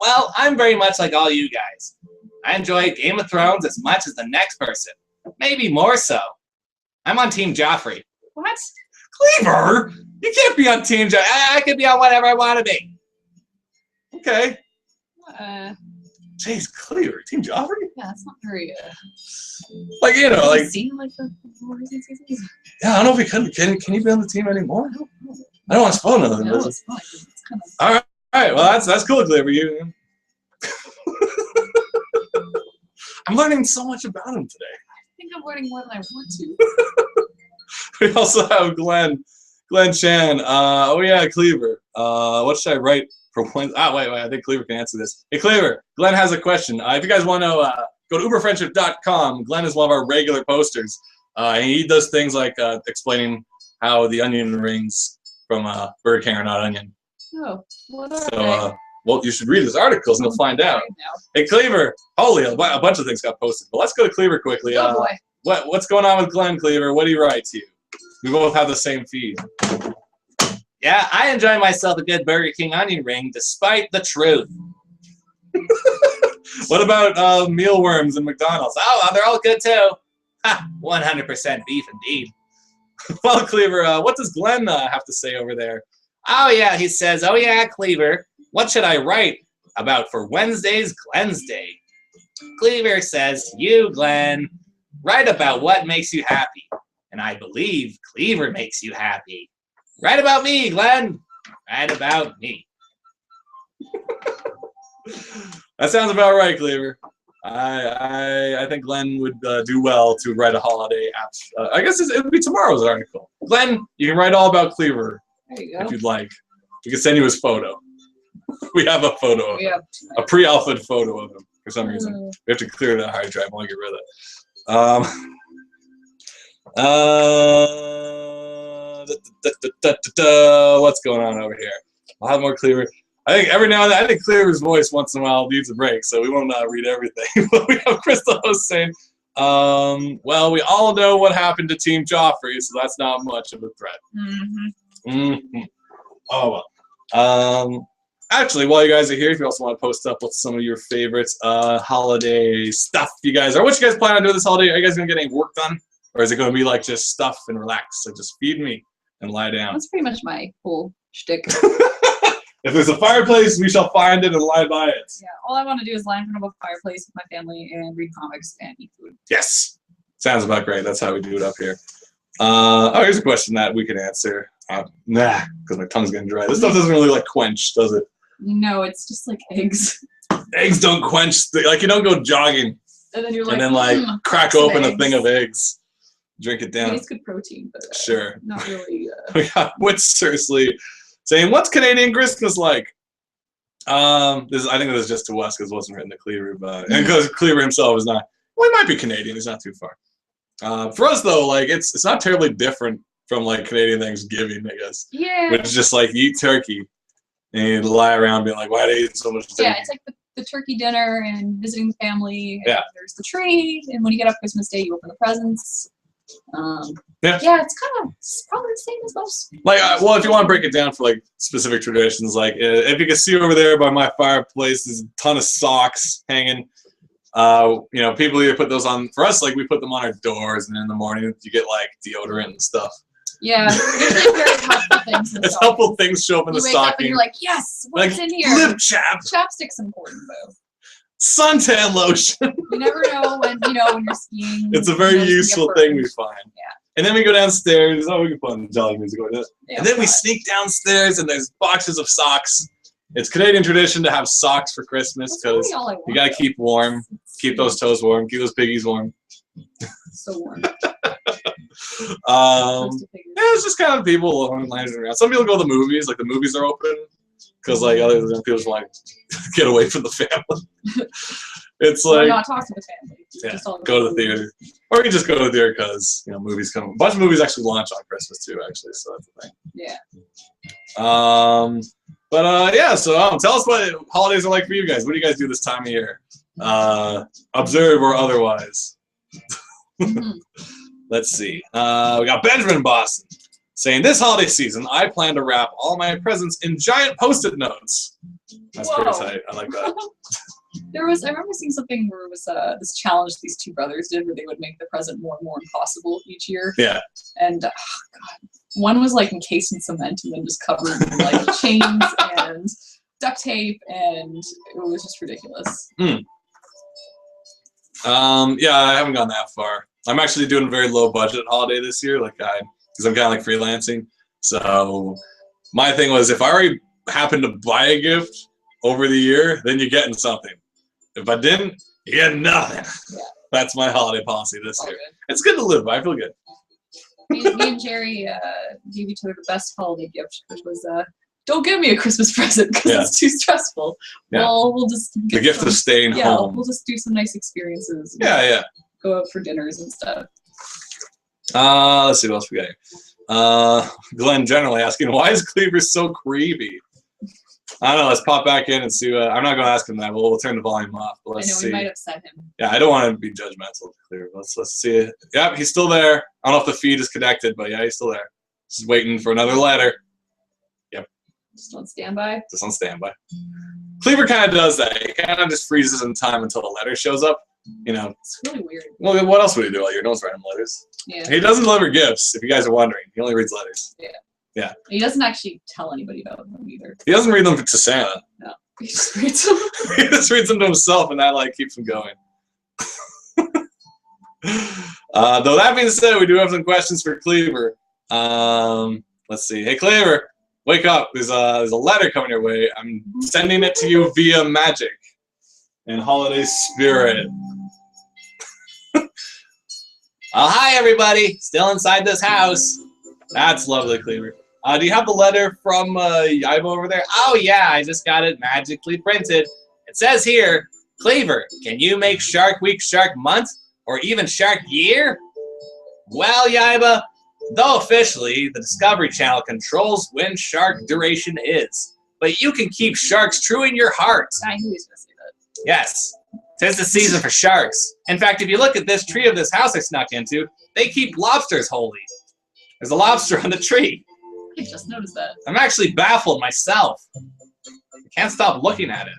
Well, I'm very much like all you guys. I enjoy Game of Thrones as much as the next person. Maybe more so. I'm on Team Joffrey. What? Cleaver? You can't be on Team Joffrey. I could be on whatever I want to be. Okay. Jeez, Cleaver, Team Joffrey? Yeah, that's not very. Like, you know, like. Seen like the recent seasons? Yeah, I don't know if he can. Can you be on the team anymore? I don't want to spoil nothing. No, it's fine. It's kind of. All right. Well, that's cool, Cleaver. You. I'm learning so much about him today. I think I'm learning more than I want to. We also have Glenn Chan. Oh yeah, Cleaver. What should I write for when? Wait. I think Cleaver can answer this. Hey, Cleaver. Glenn has a question. If you guys want to know, go to uberfriendship.com. Glenn is one of our regular posters. And he does things like explaining how the onion rings from Burger King are not onion. Oh, what are So, they? well, you should read his articles and you'll find out. Hey, Cleaver. Holy, a bunch of things got posted. But let's go to Cleaver quickly. Oh boy. What's going on with Glenn, Cleaver? What do you write to you? We both have the same feed. Yeah, I enjoy myself a good Burger King onion ring, despite the truth. What about mealworms and McDonald's? Oh, they're all good too. Ha, 100% beef indeed. Well, Cleaver, what does Glenn have to say over there? Oh yeah, he says, oh yeah, Cleaver, what should I write about for Wednesday's Glenn's Day? Cleaver says, you, Glenn, write about what makes you happy. And I believe Cleaver makes you happy. Write about me, Glenn. Write about me. That sounds about right, Cleaver. I think Glenn would do well to write a holiday app. I guess it would be tomorrow's article. Glenn, you can write all about Cleaver There you go. if you'd like. We can send you his photo. We have a photo of We him. have A pre-alphaed photo of him for some reason. We have to clear that hard drive. I want to get rid of it. What's going on over here? I'll have more Cleaver. I think every now and then, I think Cleaver's voice once in a while needs a break, so we won't read everything. But we have Crystal saying, well, we all know what happened to Team Joffrey, so that's not much of a threat. Oh, well. Actually, while you guys are here, if you also want to post up what's some of your favorites holiday stuff you guys are. What you guys plan on doing this holiday? Are you guys going to get any work done? Or is it going to be like just stuff and relax? So just feed me and lie down. That's pretty much my whole shtick. If there's a fireplace, we shall find it and lie by it. Yeah, all I want to do is lie in front of a fireplace with my family and read comics and eat food. Yes. Sounds about great. That's how we do it up here. Here's a question that we can answer. Nah, because my tongue's getting dry. This stuff doesn't really like quench, does it? No, it's just like eggs. Eggs don't quench. Like you don't go jogging And then you're like, and then like crack some open a eggs. thing of eggs, drink it down. It's good protein, but Sure. not really. We got Wits seriously saying, "What's Canadian Christmas like?" I think this is just to us because it wasn't written to Cleaver, but and because Cleaver himself is not. Well, he might be Canadian. He's not too far. For us though, like it's not terribly different from like Canadian Thanksgiving, I guess. Yeah. Which is just like you eat turkey and you lie around being like, "Why do you eat so much turkey?" Yeah, it's like the turkey dinner and visiting the family. And Yeah. There's the tree, and when you get up Christmas Day, you open the presents. Yeah. Yeah, it's probably the same as most. Like, well, if you want to break it down for like specific traditions, like if you can see over there by my fireplace, there's a ton of socks hanging. People either put those on for us, like we put them on our doors, and in the morning you get like deodorant and stuff. Yeah, usually very helpful things. In the It's stocking. helpful things show up in You the wake up and stocking. you're like, yes, what's Like in here? lip chap. Chapstick's important though. suntan lotion. You never know when you're skiing. It's a very you useful get thing we burned. find. Yeah. And then we go downstairs. Oh, we can put on jolly music over there. Yeah, And then we God. sneak downstairs, and there's boxes of socks. It's Canadian tradition to have socks for Christmas That's because really all I want, you gotta though. keep warm, keep those toes warm, keep those piggies warm. So warm. Yeah, it's just kind of people lounging around. Some people go to the movies, like the movies are open, because like other than people just like get away from the family. It's Or like not talk to the family. yeah, Just all go to the theater, or you can just go to the theater because movies come. A bunch of movies actually launch on Christmas too, actually, so that's the thing. Yeah. But yeah, so tell us what holidays are like for you guys. What do you guys do this time of year? Observe or otherwise. Mhm. Let's see. We got Benjamin in Boston saying, this holiday season, I plan to wrap all my presents in giant Post-it notes. That's pretty Whoa. tight. I like that. I remember seeing something where it was this challenge these two brothers did where they would make the present more and more impossible each year. Yeah. And God, one was like encased in cement and then just covered in like chains and duct tape, and it was just ridiculous. Yeah, I haven't gone that far. I'm actually doing a very low budget holiday this year, because I'm kind of like freelancing. So my thing was, if I already happen to buy a gift over the year, then you're getting something. If I didn't, you get nothing. Yeah. That's my holiday policy this All year. good. It's good to live by. I feel good. Me and Jerry gave each other the best holiday gift, which was don't give me a Christmas present because Yeah. it's too stressful. Yeah. Well, we'll just The gift of staying home. we'll just do some nice experiences. Yeah. Go out for dinners and stuff. Let's see what else we got here. Glenn generally asking, why is Cleaver so creepy? I don't know. Let's pop back in and see. I'm not going to ask him that. We'll turn the volume off. But I know let's we see. might upset him. Yeah, I don't want to be judgmental. Cleaver. Let's see it. Yep, he's still there. I don't know if the feed is connected, but yeah, he's still there. Just waiting for another letter. Just on standby. Just on standby. Cleaver kind of does that. He kind of just freezes in time until the letter shows up. It's really weird. Well, what else would he do all year? No one's writing letters. Yeah. He doesn't deliver gifts, if you guys are wondering. He only reads letters. He doesn't actually tell anybody about them either. He doesn't read them to Santa. No. He just reads them. He just reads them to himself, and that keeps him going. Though that being said, we do have some questions for Cleaver. Let's see. Hey, Cleaver, wake up. There's a letter coming your way. I'm sending it to you via magic and holiday spirit. Hi, everybody. Still inside this house. That's lovely, Cleaver. Do you have the letter from Yiva over there? Oh, yeah, I just got it magically printed. It says here, Cleaver, can you make Shark Week Shark Month or even Shark Year? Well, Yiva, though officially the Discovery Channel controls when shark duration is, but you can keep sharks true in your heart. I knew he was going to say that. Yes, 'tis the season for sharks. In fact, if you look at this tree of this house I snuck into, they keep lobsters holy. There's a lobster on the tree. I just noticed that. I'm actually baffled myself. I can't stop looking at it.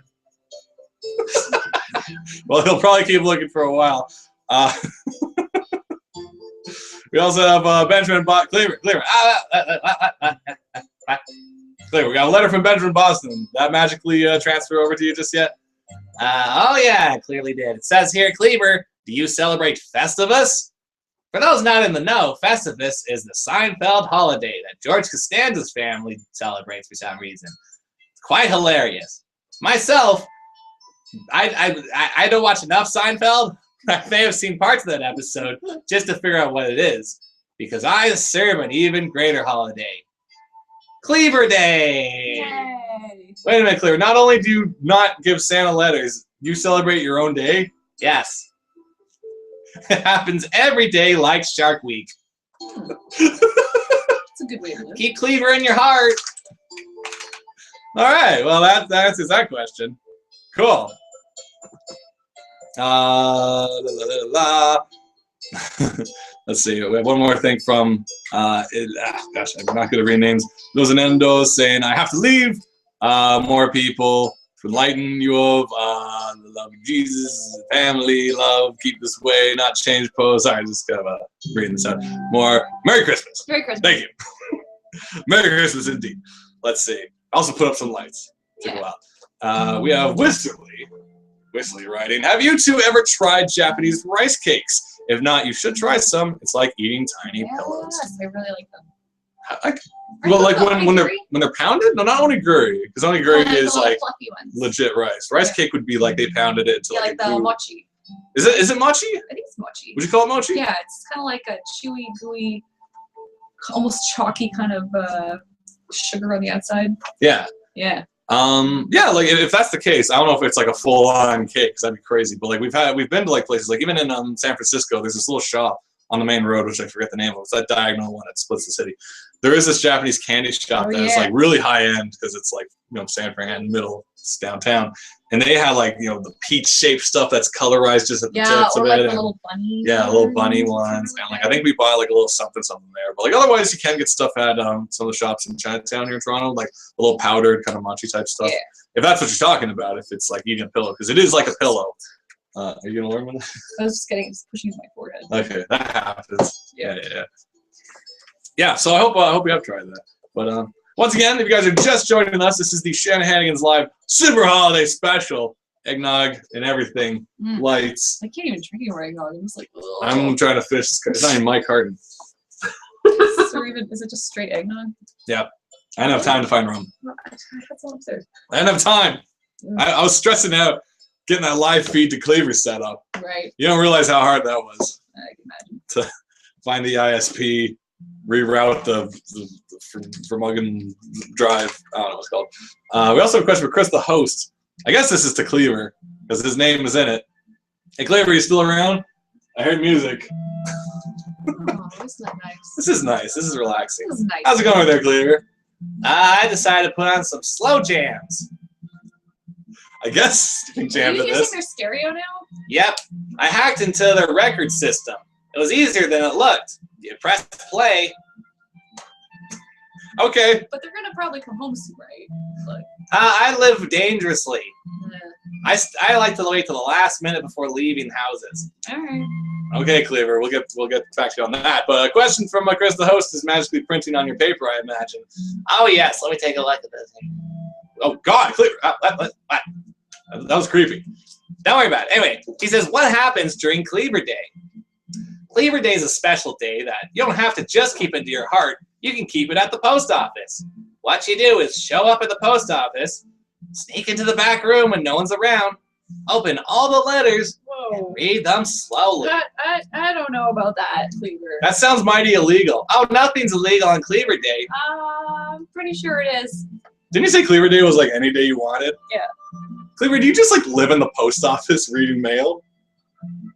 Well, he'll probably keep looking for a while. We also have Benjamin Cleaver. Cleaver, we got a letter from Benjamin Boston. That magically transfer over to you just yet? Oh yeah, it clearly did. It says here, Cleaver, do you celebrate Festivus? For those not in the know, Festivus is the Seinfeld holiday that George Costanza's family celebrates for some reason. It's quite hilarious. Myself, I don't watch enough Seinfeld. I may have seen parts of that episode just to figure out what it is, because I serve an even greater holiday. Cleaver Day! Yay! Wait a minute, Cleaver. Not only do you not give Santa letters, you celebrate your own day? Yes. It happens every day like Shark Week. It's a good way to live. Keep Cleaver in your heart. All right. Well, that answers that question. Cool. Let's see. We have one more thing from, gosh, I'm not good at reading names. Losanendo saying, I have to leave. More people to enlighten you of the love of Jesus, family, love, keep this way, not change pose. Sorry, just kind of reading this out. More. Merry Christmas. Merry Christmas. Thank you. Merry Christmas indeed. Let's see. I also put up some lights. Took a while. We have Wisterly Whistly writing. Have you two ever tried Japanese rice cakes? If not, you should try some. It's like eating tiny pillows. Yes, I really like them. Well, like when they're pounded? No, not onigiri, because onigiri is like legit rice. Rice cake would be like they pounded it into like the mochi. Is it mochi? I think it's mochi. Would you call it mochi? Yeah, it's kind of like a chewy, gooey, almost chalky kind of sugar on the outside. Yeah. Yeah. Yeah, like if that's the case, I don't know if it's like a full-on cake, because that'd be crazy. But like we've been to like places, like even in San Francisco, there's this little shop on the main road, which I forget the name of. It's that diagonal one that splits the city. There is this Japanese candy shop that is like really high end because it's like San Fran middle, it's downtown, and they have like the peach shaped stuff that's colorized just at the tips of like it. The little bunny. Yeah, little bunny ones, and like I think we buy like a little something there. But like otherwise, you can get stuff at some of the shops in Chinatown here in Toronto, like a little powdered kind of mochi type stuff. Yeah. If that's what you're talking about, if it's like eating a pillow, because it is like a pillow. Are you gonna learn with that? I was just pushing my forehead. Okay, that happens. Yeah. So I hope you have tried that. But once again, if you guys are just joining us, this is the Shanahanigans Live Super Holiday Special. Eggnog and everything, lights. I can't even drink your eggnog. I'm just like, ugh. I'm trying to finish this. It's not even my carton. Is it just straight eggnog? Yeah. I didn't have time to find rum. That's all upstairs. I didn't have time. I was stressing out getting that live feed to Cleaver set up. Right. You don't realize how hard that was. I can imagine. To find the ISP, reroute the Vermuggen Drive. I don't know what it's called. We also have a question for Chris, the host. I guess this is to Cleaver, because his name is in it. Hey, Cleaver, you still around? I heard music. Oh, this is nice. This is nice. This is relaxing. This is nice. How's it going there, Cleaver? I decided to put on some slow jams. I guess you jammed to this. Are you using their stereo now? Yep. I hacked into their record system. It was easier than it looked. You press play. Okay. But they're gonna probably come home soon, right? Like, I live dangerously. I like to wait till the last minute before leaving houses. All right. Okay, Cleaver, we'll get back to you on that. But a question from Chris, the host, is magically printing on your paper, I imagine. Oh yes, let me take a look at this. Oh God, Cleaver, that was creepy. Don't worry about it. Anyway, he says, what happens during Cleaver Day? Cleaver Day is a special day that you don't have to just keep into your heart. You can keep it at the post office. What you do is show up at the post office, sneak into the back room when no one's around, open all the letters, and read them slowly. I don't know about that, Cleaver. That sounds mighty illegal. Oh, nothing's illegal on Cleaver Day. I'm pretty sure it is. Didn't you say Cleaver Day was like any day you wanted? Yeah. Cleaver, do you just like live in the post office reading mail?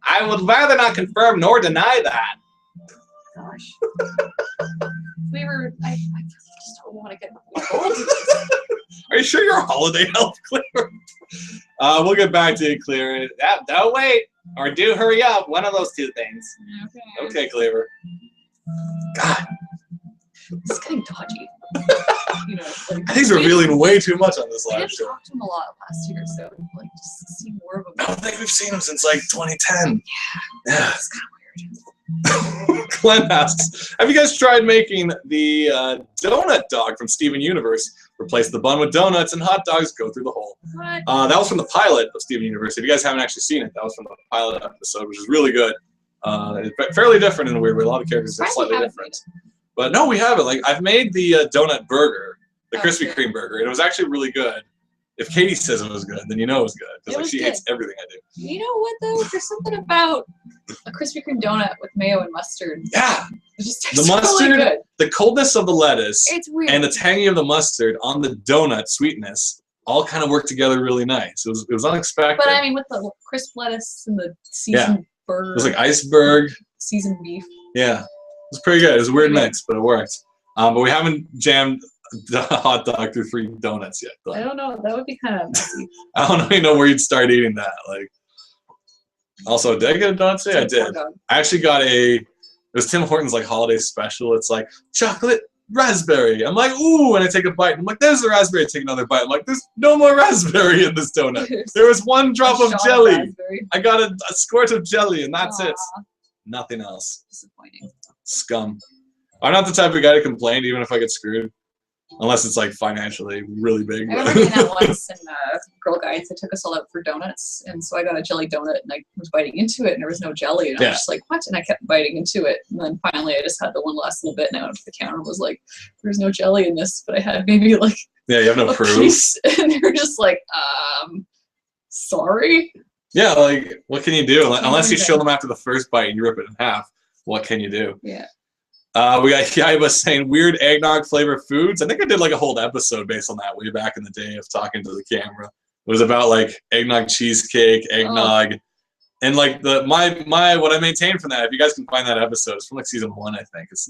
I would rather not confirm nor deny that. Gosh. Cleaver, I just don't want to get involved. Are you sure you're a holiday elf, Cleaver? We'll get back to you, Cleaver. Don't wait, or do hurry up. One of those two things. Okay. Okay, Cleaver. God. It's getting dodgy. I think he's revealing way too much on this live show. We talked to him a lot last year, so like just see more of him. I don't think we've seen him since like 2010. Yeah. It's kind of weird. Glenn asks, have you guys tried making the donut dog from Steven Universe? Replace the bun with donuts and hot dogs, go through the hole. What? That was from the pilot of Steven Universe. If you guys haven't actually seen it, that was from the pilot episode, which is really good. It's fairly different in a weird way. A lot of the characters are slightly different. But no, we haven't. Like, I've made the donut burger, the Krispy Kreme burger, and it was actually really good. If Katie says it was good, then you know it was good. Because like, she hates everything I do. You know what, though? There's something about a Krispy Kreme donut with mayo and mustard. Yeah. It just tastes the mustard, really good. The coldness of the lettuce, it's weird. And the tangy of the mustard on the donut sweetness all kind of worked together really nice. It was unexpected. But I mean, with the crisp lettuce and the seasoned burger. It was like iceberg. Seasoned beef. Yeah. It was pretty good. It was a weird mix, but it worked. But we haven't jammed the hot dog through 3 donuts yet. But I don't know. That would be kind of messy. I don't even know where you'd start eating that. Like, also, did I get a donut today? I did. I actually got it was Tim Hortons like holiday special. It's like chocolate raspberry. I'm like, ooh, and I take a bite. I'm like, there's the raspberry. I take another bite. I'm like, there's no more raspberry in this donut. There was 1 drop of jelly. Raspberry. I got a squirt of jelly, and that's it. Nothing else. Disappointing. Scum. I'm not the type of guy to complain, even if I get screwed. unless it's like financially really big. I remember doing that once in Girl Guides. They took us all out for donuts, and so I got a jelly donut, and I was biting into it, and there was no jelly, and I was just like, what? And I kept biting into it, and then finally I just had the one last little bit, and I went to the counter and was like, there's no jelly in this, but I had maybe like you have no proof. Piece, and they were just like, sorry. Yeah, like what can you do unless you show them after the first bite and you rip it in half? What can you do? Yeah. We got Yaiba saying weird eggnog flavor foods. I think I did like a whole episode based on that way back in the day of talking to the camera. It was about like eggnog cheesecake, eggnog, and like my what I maintained from that. If you guys can find that episode, it's from like season 1, I think. It's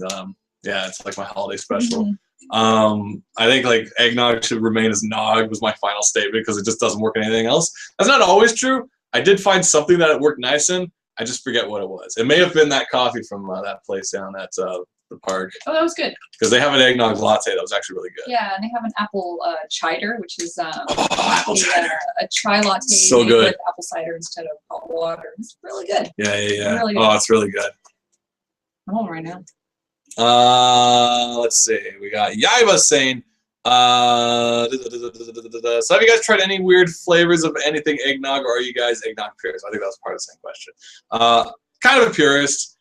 it's like my holiday special. I think like eggnog should remain as nog was my final statement because it just doesn't work in anything else. That's not always true. I did find something that it worked nice in. I just forget what it was. It may have been that coffee from that place down at the park. Oh, that was good. Because they have an eggnog latte that was actually really good. Yeah, and they have an apple cider, which is apple cider. A chai latte so good. With apple cider instead of hot water. It's really good. Yeah. Really good. Oh, it's really good. I'm on right now. Let's see. We got Yaiba saying, so have you guys tried any weird flavors of anything eggnog, or are you guys eggnog purists? I think that was part of the same question. Kind of a purist,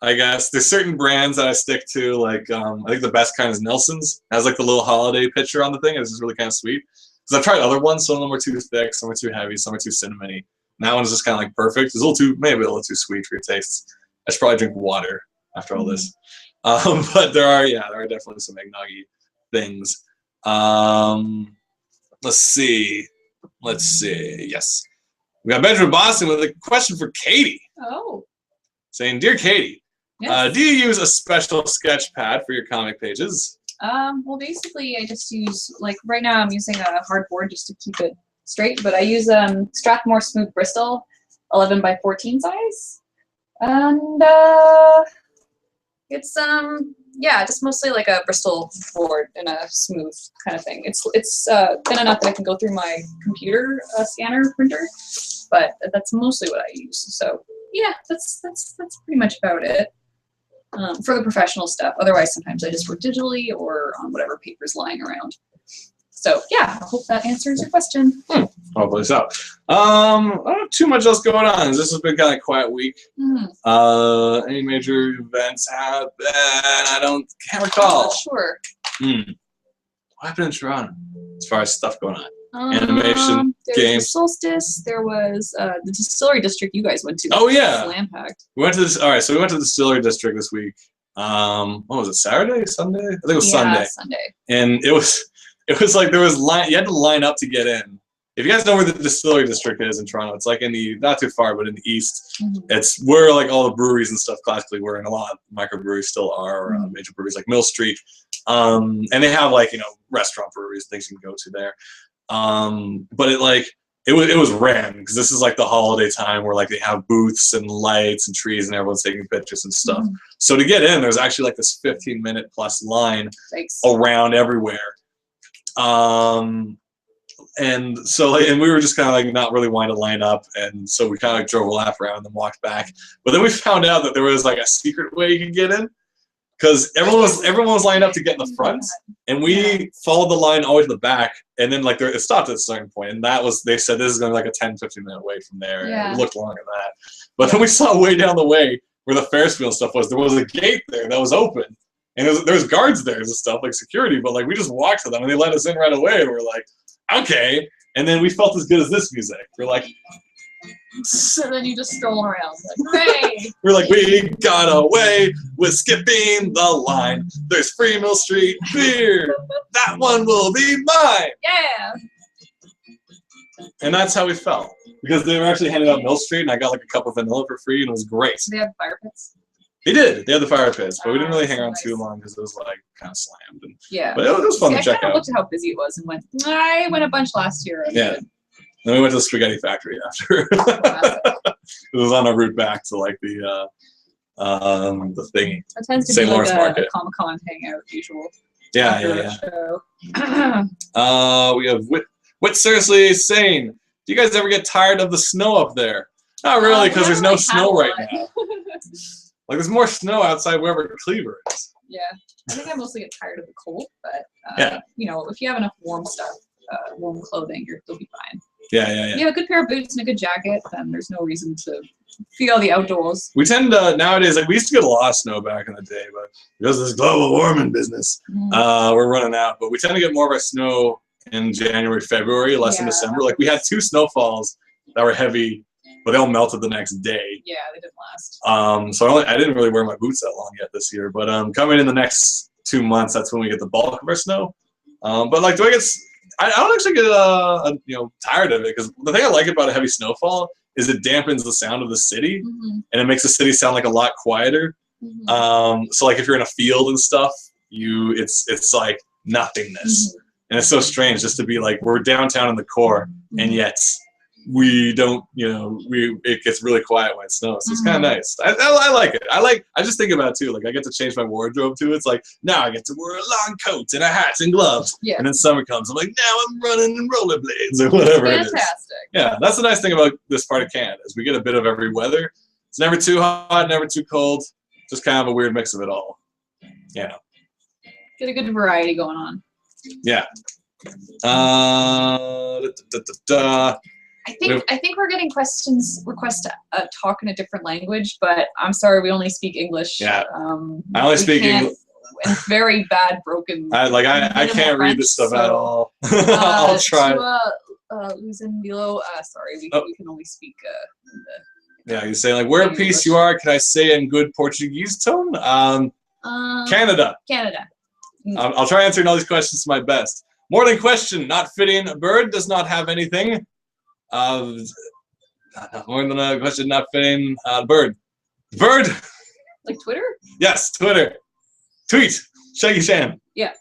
I guess. There's certain brands that I stick to, like I think the best kind is Nelson's. It has like the little holiday picture on the thing. It's just really kind of sweet. Because I've tried other ones. Some of them were too thick, some were too heavy, some were too cinnamony. And that one's just kind of like perfect. It's maybe a little too sweet for your tastes. I should probably drink water after all this. But there are definitely some eggnoggy things. Let's see. Yes. We got Benjamin Boston with a question for Katie. Oh. Saying, Dear Katie, yes. Do you use a special sketch pad for your comic pages? Well, basically, I just use, like, right now I'm using a hardboard just to keep it straight, but I use Strathmore Smooth Bristol 11 by 14 size. And, it's just mostly like a Bristol board and a smooth kind of thing. It's thin enough that I can go through my computer scanner printer, but that's mostly what I use. So yeah, that's pretty much about it for the professional stuff. Otherwise, sometimes I just work digitally or on whatever paper's lying around. So yeah, I hope that answers your question. Hopefully so. I don't have too much else going on. This has been kind of a quiet week. Any major events happen? I can't recall. I'm not sure. What happened in Toronto as far as stuff going on? Animation, games. The Solstice. There was the Distillery District you guys went to. Oh yeah. Slam packed. We went to this. All right, so we went to the Distillery District this week. What was it? Saturday? Sunday? I think it was Sunday. Sunday. And it was like there was you had to line up to get in. If you guys know where the Distillery District is in Toronto, it's like not too far, but in the east. It's where like all the breweries and stuff classically were, and a lot of microbreweries still are, or major breweries like Mill Street. And they have like, restaurant breweries, things you can go to there. But it was random because this is like the holiday time where like they have booths and lights and trees and everyone's taking pictures and stuff. So to get in, there's actually like this 15-minute plus line around everywhere. And so and we were just kind of like not really wanting to line up, and so we kind of like drove a lap around and then walked back. But then we found out that there was like a secret way you could get in, because everyone was lined up to get in the front, and we followed the line all the way to the back, and then like it stopped at a certain point, and they said this is going to be like a 10-15 minute wait from there. And it looked longer than that, but then we saw way down the way where the Ferris wheel stuff was. There was a gate there that was open. And there was guards there and stuff, like security, but like we just walked to them and they let us in right away. And we're like, okay. And then we felt as good as this music. We're like, so then you just stroll around. Like, hooray! We're like, we got away with skipping the line. There's Free Mill Street beer. That one will be mine. Yeah. And that's how we felt, because they were actually handing out Mill Street, and I got like a cup of vanilla for free, and it was great. Do they have fire pits? They did. They had the fire pits, but we didn't really hang around too long because it was like kind of slammed. But it was fun to check out. I looked at how busy it was and went, I went a bunch last year. Yeah. Then we went to the Spaghetti Factory after. It was on our route back to like the thingy. It tends to St. be Lawrence like Market. a Comic-Con hangout usual. Yeah. Show. We have Wit Seriously saying, do you guys ever get tired of the snow up there? Not really, because there's no snow right now. Like, there's more snow outside wherever Cleaver is. Yeah, I think I mostly get tired of the cold, but Yeah. you know, if you have enough warm stuff, warm clothing, you'll be fine. Yeah. If you have a good pair of boots and a good jacket, then there's no reason to feel the outdoors. We tend to nowadays, like we used to get a lot of snow back in the day, but because of this global warming business, we're running out. But we tend to get more of our snow in January, February, less in December. Like we had 2 snowfalls that were heavy, but they all melted the next day. Yeah, they didn't last. So I didn't really wear my boots that long yet this year. But coming in the next 2 months, that's when we get the bulk of our snow. But like, I don't actually get tired of it, because the thing I like about a heavy snowfall is it dampens the sound of the city, and it makes the city sound like a lot quieter. So like if you're in a field and stuff, it's like nothingness, and it's so strange just to be like, we're downtown in the core, and yet we don't, it gets really quiet when it snows. So it's kind of nice. I like it. I just think about it too. Like I get to change my wardrobe too. It's like, now I get to wear a long coat and a hat and gloves. Yeah. And then summer comes. I'm like, now I'm running in rollerblades or whatever it is. Fantastic. Yeah, that's the nice thing about this part of Canada, is we get a bit of every weather. It's never too hot, never too cold. Just kind of a weird mix of it all. Yeah. Get a good variety going on. Yeah. I think we're getting requests to talk in a different language, but I'm sorry, we only speak English. Yeah. I only speak English. And very bad broken. I can't read this stuff at all. I'll try. Sorry, we can only speak. Yeah, you say like, where peace you are, can I say in good Portuguese tone? Canada. Canada. I'll try answering all these questions to my best. More than question, not fitting. A bird does not have anything. More than a question, not fitting. Bird. Bird. Like Twitter? Yes, Twitter. Tweet. Shaggy Shan. Yeah.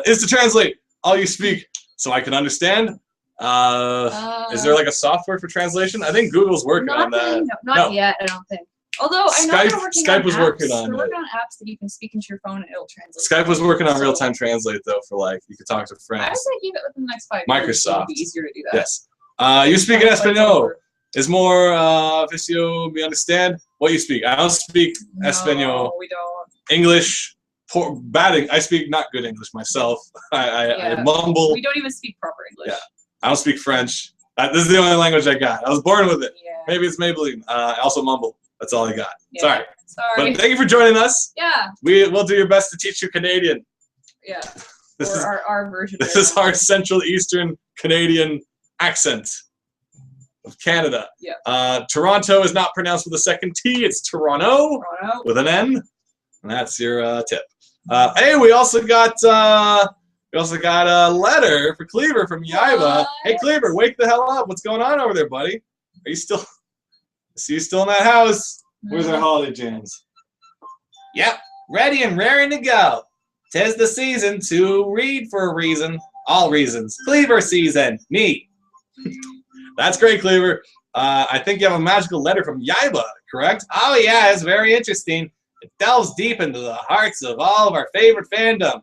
Is to translate all you speak so I can understand. Is there like a software for translation? I think Google's working on that. Not yet, I don't think. Although I know they're working Skype on was apps. working on They're it. working on apps that you can speak into your phone and it'll translate. Skype was working on real-time translate though, for like you could talk to friends. I would say keep it within the next 5 years. Microsoft. It'll be easier to do that. Yes. You speak in Espanol. Is more officio me understand what you speak. I don't speak Espanol. We don't. English. Bad. I speak not good English myself. I mumble. We don't even speak proper English. Yeah. I don't speak French. This is the only language I got. I was born with it. Yeah. Maybe it's Maybelline. I also mumble. That's all I got. Yeah. Sorry. But thank you for joining us. Yeah. We will do your best to teach you Canadian. Yeah. This is our version. This is our Central Eastern Canadian accent of Canada. Yeah. Toronto is not pronounced with a second T. It's Toronto with an N. And that's your tip. Hey, we also got a letter for Cleaver from Yaiba. Hey, Cleaver, wake the hell up! What's going on over there, buddy? Are you still? I see you still in that house. Where's our holiday jams? Yep, ready and raring to go. 'Tis the season to read for a reason. All reasons. Cleaver season. Me. That's great, Cleaver. I think you have a magical letter from Yaiba, correct? Oh yeah, it's very interesting. It delves deep into the hearts of all of our favorite fandom.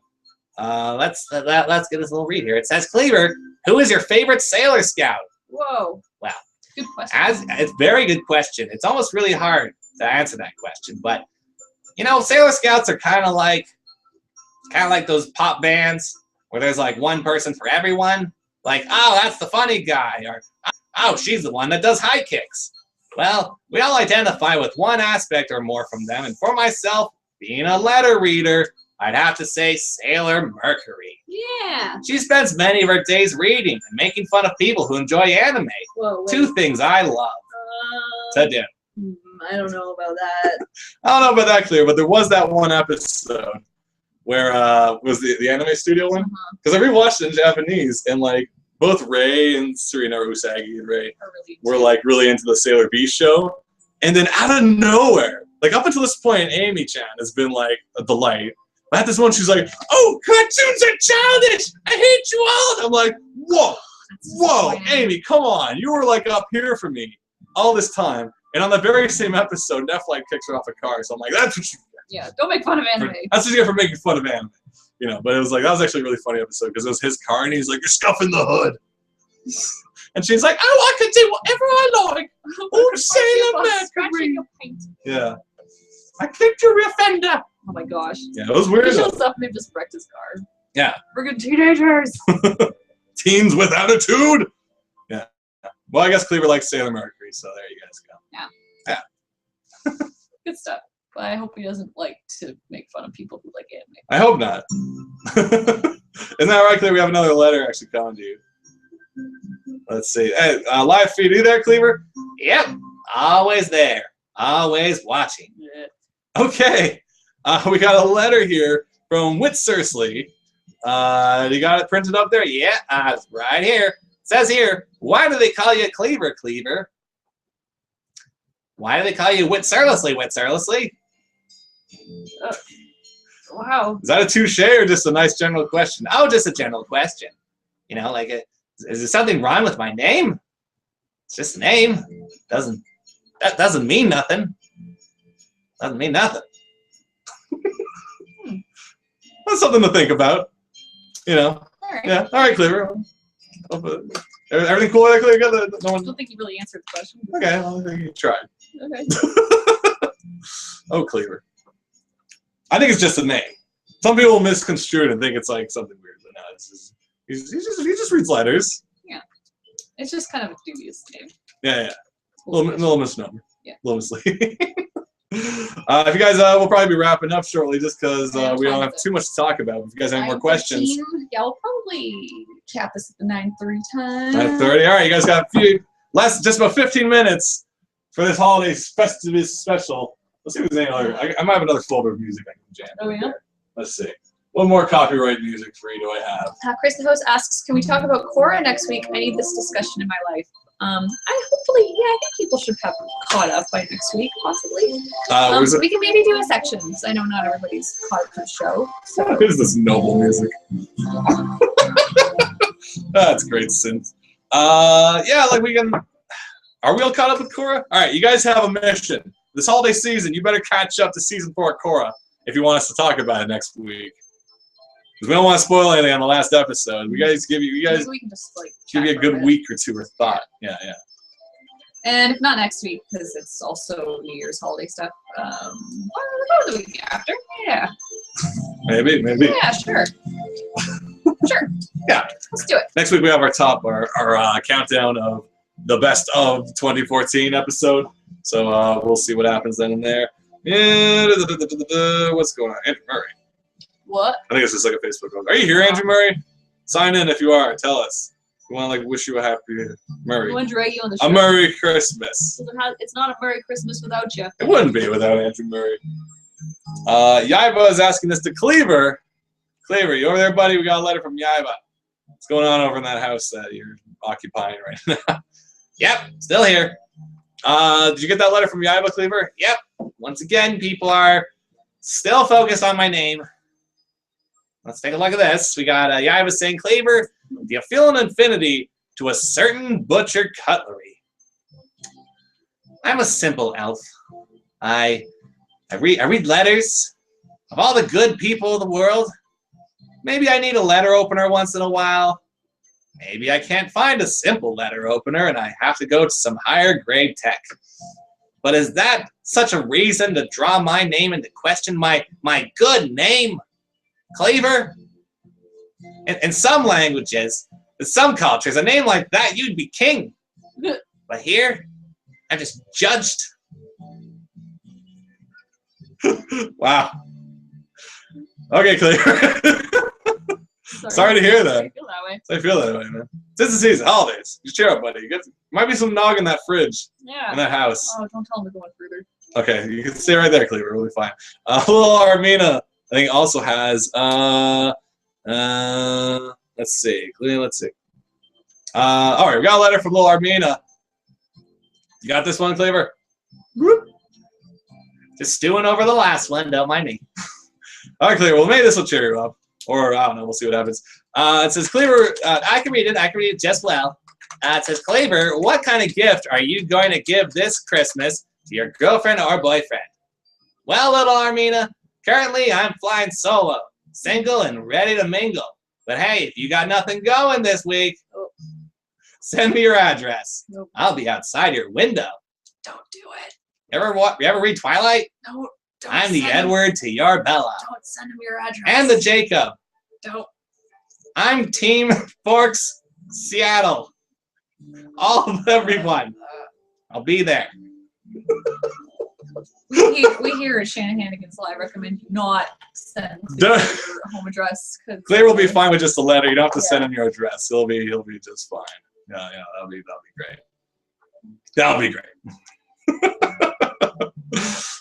Let's get this little read here. It says, Cleaver, who is your favorite Sailor Scout? Whoa. Well, good question. It's a very good question. It's almost really hard to answer that question, but Sailor Scouts are kind of like those pop bands where there's like one person for everyone. Like, oh, that's the funny guy, or oh, she's the one that does high kicks. Well, we all identify with one aspect or more from them, and for myself, being a letter reader, I'd have to say Sailor Mercury. Yeah. She spends many of her days reading and making fun of people who enjoy anime. Whoa, 2 things I love to do. I don't know about that. I don't know about that, Clear, but there was that one episode where was the anime studio one? Because I rewatched it in Japanese, and like both Ray and Serena, or Usagi and Ray, were like really into the Sailor V show, and then out of nowhere, like up until this point, Amy-chan has been like a delight. But at this one, she's like, "Oh, cartoons are childish! I hate you all!" And I'm like, "Whoa, Amy, come on! You were like up here for me all this time." And on the very same episode, Nephilim kicks her off a car. So I'm like, "That's what you get." Yeah, don't make fun of anime. That's what you get for making fun of anime. But it was like, that was actually a really funny episode because it was his car and he's like, "You're scuffing the hood." And she's like, "Oh, I can do whatever I like. Oh, Sailor Mercury." Scratching your paint. Yeah. "I kicked your rear fender. Oh my gosh. Yeah, it was weird. He shows up and they just wrecked his car. Yeah. Friggin' teenagers. Teens with attitude. Yeah. Well, I guess Cleaver likes Sailor Mercury, so there you guys go. Yeah. Yeah. Good stuff. But I hope he doesn't like to make fun of people who like anime. I hope not. Isn't that right, Cleaver? We have another letter actually coming to you. Let's see. Hey, live feed. Are you there, Cleaver? Yep. Always there. Always watching. Yeah. Okay. We got a letter here from Witsersley. You got it printed up there? Yeah, it's right here. It says here, why do they call you Cleaver, Cleaver? Why do they call you Witserlessly, Witserlessly? Wow. Is that a touche or just a nice general question? Oh, just a general question. You know, like, is there something wrong with my name? It's just a name. That doesn't mean nothing. Doesn't mean nothing. That's something to think about. You know. All right. Yeah. All right, Cleaver. Everything cool there, Cleaver? No I one... don't think you really answered the question. Okay, well, I think you tried. Okay. Oh, Cleaver. I think it's just a name. Some people will misconstrue it and think it's like something weird, but no, it's just, he just reads letters. Yeah. It's just kind of a dubious name. Yeah, yeah. Little misnomer. Yeah. Little misleading. If you guys, we'll probably be wrapping up shortly just because we don't have too much to talk about. If you guys have any more questions. Yeah, we'll probably cap this at the 9:30 time. 9:30. All right, you guys got just about 15 minutes for this holiday festive special. Let's see if there's any other. I might have another folder of music I can jam. Oh, yeah? Let's see. What more copyright music free do I have? Chris the host asks, can we talk about Korra next week? I need this discussion in my life. I think people should have caught up by next week, possibly. We can maybe do a sections. I know not everybody's caught up to the show. So. What is this noble music? That's great synth. Yeah, like we can. Are we all caught up with Korra? All right, you guys have a mission. This holiday season, you better catch up to season 4 of Korra if you want us to talk about it next week. Because we don't want to spoil anything on the last episode. We can just give you a good week or two of thought. Yeah, yeah. And if not next week, because it's also New Year's holiday stuff. The week after. Yeah. Maybe. Yeah, sure. Sure. Yeah. Let's do it. Next week we have our countdown of the best of 2014 episode. So we'll see what happens then and there. Yeah. What's going on? Andrew Murray. What? I think it's just like a Facebook post. Are you here, Andrew Murray? Sign in if you are. Tell us. We want to wish you a happy Murray. We want to drag you on the show. A Merry Christmas. It's not a Merry Christmas without you. It wouldn't be without Andrew Murray. Yaiba is asking this to Cleaver. Cleaver, you over there, buddy? We got a letter from Yaiba. What's going on over in that house that you're occupying right now? Yep, still here. Did you get that letter from Yaiba, Cleaver? Yep. Once again, people are still focused on my name. Let's take a look at this. We got Yaiba saying, Cleaver, do you feel an affinity to a certain butcher cutlery? I'm a simple elf. I read letters of all the good people of the world. Maybe I need a letter opener once in a while. Maybe I can't find a simple letter opener and I have to go to some higher grade tech. But is that such a reason to draw my name into question, my good name? Cleaver? In some languages, in some cultures, a name like that, you'd be king. But here, I'm just judged. Wow. Okay, Cleaver. Sorry to hear that. I feel that way, man. It's the season, holidays. Just cheer up, buddy. Might be some nog in that fridge. Yeah. In that house. Oh, don't tell them to go in further. Okay, you can stay right there, Cleaver. We'll be fine. Little Armina, I think, also has. Let's see. All right, we got a letter from Little Armina. You got this one, Cleaver? Just stewing over the last one, don't mind me. All right, Cleaver. Well, maybe this will cheer you up. Or, I don't know. We'll see what happens. It says, Cleaver, I can read it just well. It says, Cleaver, what kind of gift are you going to give this Christmas to your girlfriend or boyfriend? Well, little Armina, currently I'm flying solo, single and ready to mingle. But hey, if you got nothing going this week, send me your address. Nope. I'll be outside your window. Don't do it. You ever read Twilight? No, I'm the Edward to your Bella. Don't send him your address. And the Jacob. Don't. I'm Team Forks Seattle. All of everyone. I'll be there. We here at Shanahanigans Live recommend you not send your home address. Cleaver will be fine with just a letter. You don't have to send him your address. He'll be just fine. Yeah, that'll be great. That'll be great.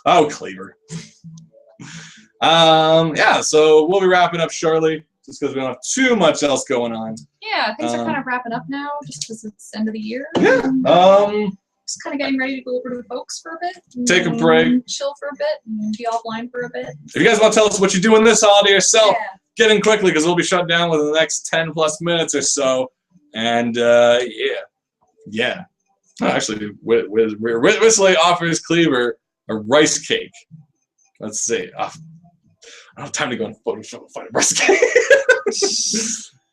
Oh, Cleaver. Yeah, so we'll be wrapping up shortly, just because we don't have too much else going on. Yeah, things are kind of wrapping up now, just because it's end of the year. Yeah. Just kind of getting ready to go over to the folks for a bit. Take a break. Chill for a bit, and be offline for a bit. If you guys want to tell us what you're doing this holiday yourself, Yeah. get in quickly, because we'll be shut down within the next 10+ minutes or so. And yeah. Oh, actually, Whistler offers Cleaver a rice cake. Let's see. I don't have time to go in Photoshop and find a rice cake.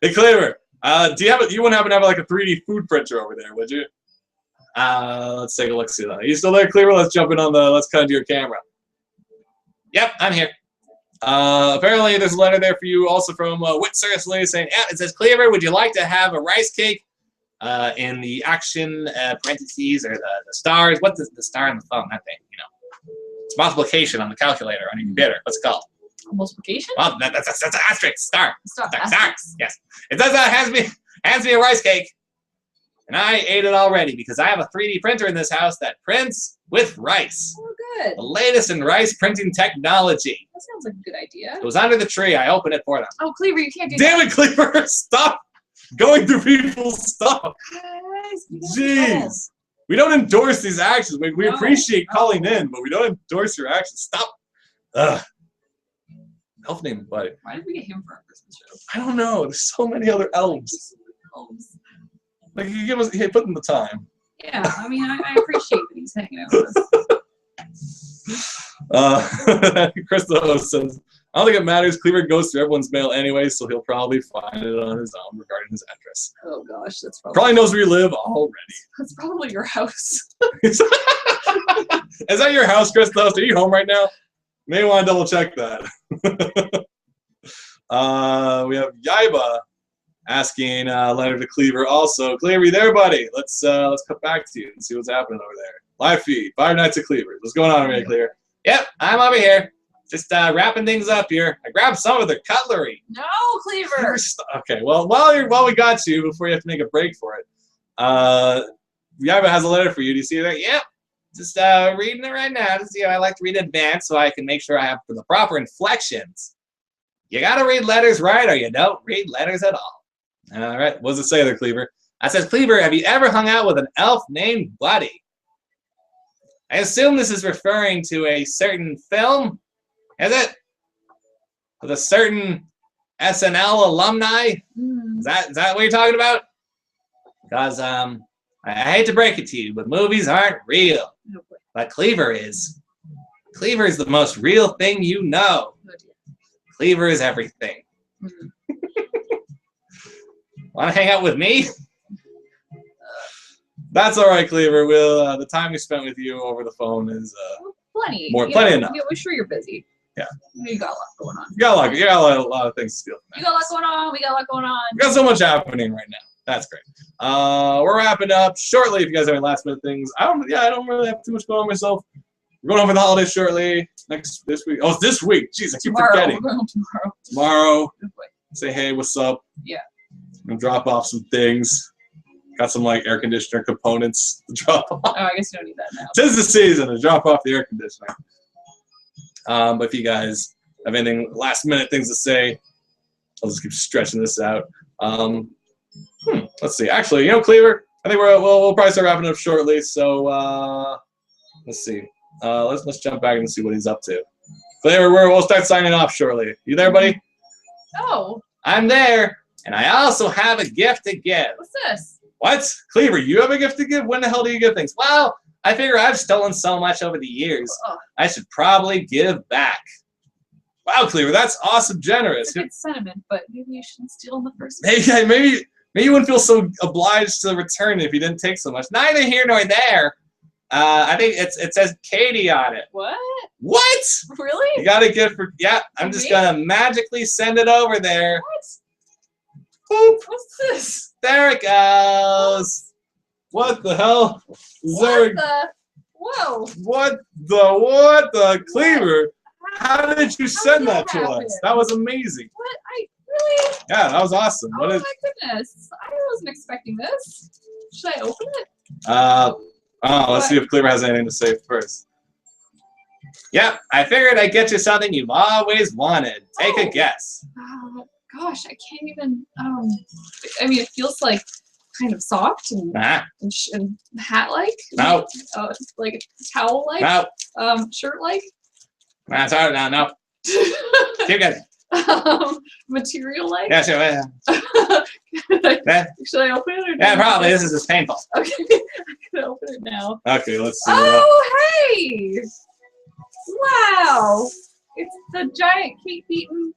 Hey, Cleaver, you wouldn't happen to have like a 3D food printer over there, would you? Let's take a look. See that. Are you still there, Cleaver? Let's jump in on let's cut into your camera. Yep, I'm here. Apparently, there's a letter there for you, also from Whit Seriously, saying, Yeah, it says, Cleaver, would you like to have a rice cake? In the action parentheses or the stars. What's the star on the phone? That thing, you know. It's multiplication on the calculator on your computer. What's it called? Multiplication? Well, that's an asterisk. Star. Stop. Star. Yes. It does that. Hands me a rice cake. And I ate it already because I have a 3D printer in this house that prints with rice. Oh, good. The latest in rice printing technology. That sounds like a good idea. It was under the tree. I opened it for them. Oh, Cleaver, you can't do Damn that. it, Cleaver! Stop going through people's stuff. Guys, you don't Jeez. We don't endorse these actions. We No. appreciate calling in, but we don't endorse your actions. Stop. Ugh. Elf name, buddy. Why did we get him for our Christmas show? I don't know. There's so many other elves. Like, you give us, hey, put in the time. Yeah, I mean, I appreciate that he's hanging out with us. Christo says, I don't think it matters. Cleaver goes through everyone's mail anyway, so he'll probably find it on his own regarding his address. Oh gosh, that's Probably knows where you live already. That's probably your house. Is that your house, Christo? Are you home right now? May want to double check that. We have Yaiba asking letter to Cleaver also. Cleaver, you there, buddy? Let's cut back to you and see what's happening over there. Live feed, 5 Nights at Cleaver. What's going on over here, Cleaver? Yep, I'm over here. Just wrapping things up here. I grabbed some of the cutlery. No, Cleaver. Okay, well, while we got you, before you have to make a break for it, Yaiba has a letter for you. Do you see that? Yep. Just reading it right now to see how I like to read in advance so I can make sure I have the proper inflections. You gotta read letters right or you don't read letters at all. All right, what does it say there, Cleaver? That says, Cleaver, have you ever hung out with an elf named Buddy? I assume this is referring to a certain film. Is it? With a certain SNL alumni? Is that what you're talking about? Because I hate to break it to you, but movies aren't real. But Cleaver is. Cleaver is the most real thing you know. Cleaver is everything. Want to hang out with me? That's all right, Cleaver. We'll the time we spent with you over the phone is plenty. plenty enough. Yeah, we're sure you're busy. Yeah. You got a lot going on. You got a lot of things to steal. You got a lot going on. We got a lot going on. We got so much happening right now. That's great. We're wrapping up shortly. If you guys have any last minute things, I don't really have too much going on myself. We're going over the holidays shortly. This week. Oh, it's this week. Jeez, I keep forgetting. We're going Tomorrow. Good boy. Say hey, what's up? Yeah. I'm gonna drop off some things. Got some like air conditioner components to drop off. Oh, I guess you don't need that now. 'Tis the season to drop off the air conditioner. But if you guys have anything last minute things to say, I'll just keep stretching this out. Let's see. Actually, Cleaver, I think we'll probably start wrapping up shortly. So let's see. Let's jump back and see what he's up to. Cleaver, we'll start signing off shortly. You there, buddy? Oh. I'm there, and I also have a gift to give. What's this? What? Cleaver, you have a gift to give? When the hell do you give things? Well, I figure I've stolen so much over the years. I should probably give back. Wow, Cleaver, that's awesome, generous. It's a good sentiment, but maybe you shouldn't steal in the first place. Hey, maybe you wouldn't feel so obliged to return if you didn't take so much. Neither here nor there. I think it says Katie on it. What? What? Really? You got to get for. Yeah, I'm just gonna magically send it over there. What? Boop. What's this? There it goes. What the hell? What the? Whoa. What the Cleaver? How did you send that to happen? us? That was amazing. What? Really? Yeah, that was awesome. Oh my goodness. I wasn't expecting this. Should I open it? Let's see if Cleaver has anything to say first. Yep, I figured I'd get you something you've always wanted. Take a guess. Gosh, I can't even. I mean, it feels like kind of soft and and hat-like. No. Like towel-like. No. Shirt-like. That's hard now. No. Keep going. Material-like. Yeah, sure. Yeah. Should I open it? Or Yeah, probably. This is just painful. Okay, I can open it now. Okay, let's see. Oh, hey! Wow! It's the giant Kate Beaton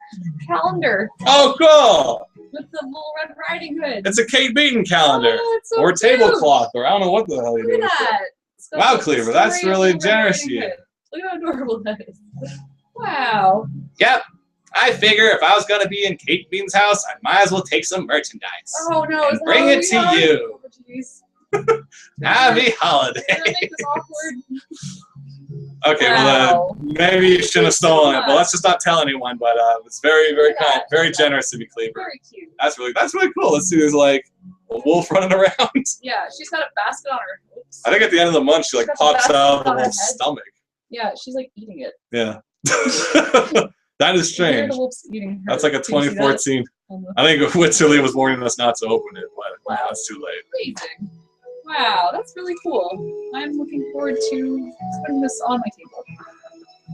calendar Oh, cool! with the little Red Riding Hood. It's a Kate Beaton calendar. Oh, it's so or cute. tablecloth, or I don't know what the hell you Look do. at that. It's got Wow, the Cleaver, that's story of really the Red generous of Riding you. Hood. Look how adorable that is. Wow. Yep. I figure if I was going to be in Kate Bean's house, I might as well take some merchandise. Oh no! And bring it to you. Oh jeez. Happy holidays. You're gonna make this awkward. Okay, Wow. well, maybe you shouldn't have stolen it, but let's just not tell anyone. But it's very, very Yeah. kind, very generous of you, Cleaver. Very cute. That's really cool. Let's see, there's like a wolf running around. Yeah, she's got a basket on her hips. I think at the end of the month, she like She's got the pops basket out of the on her wolf's head. stomach. Yeah, she's like eating it. Yeah. That is I hear strange. the wolf's eating her. That's like a Did you see that? 2014. On the- I think Witzerly was warning us not to open it, but Wow. that's too late. Amazing. Wow, that's really cool. I'm looking forward to putting this on my table.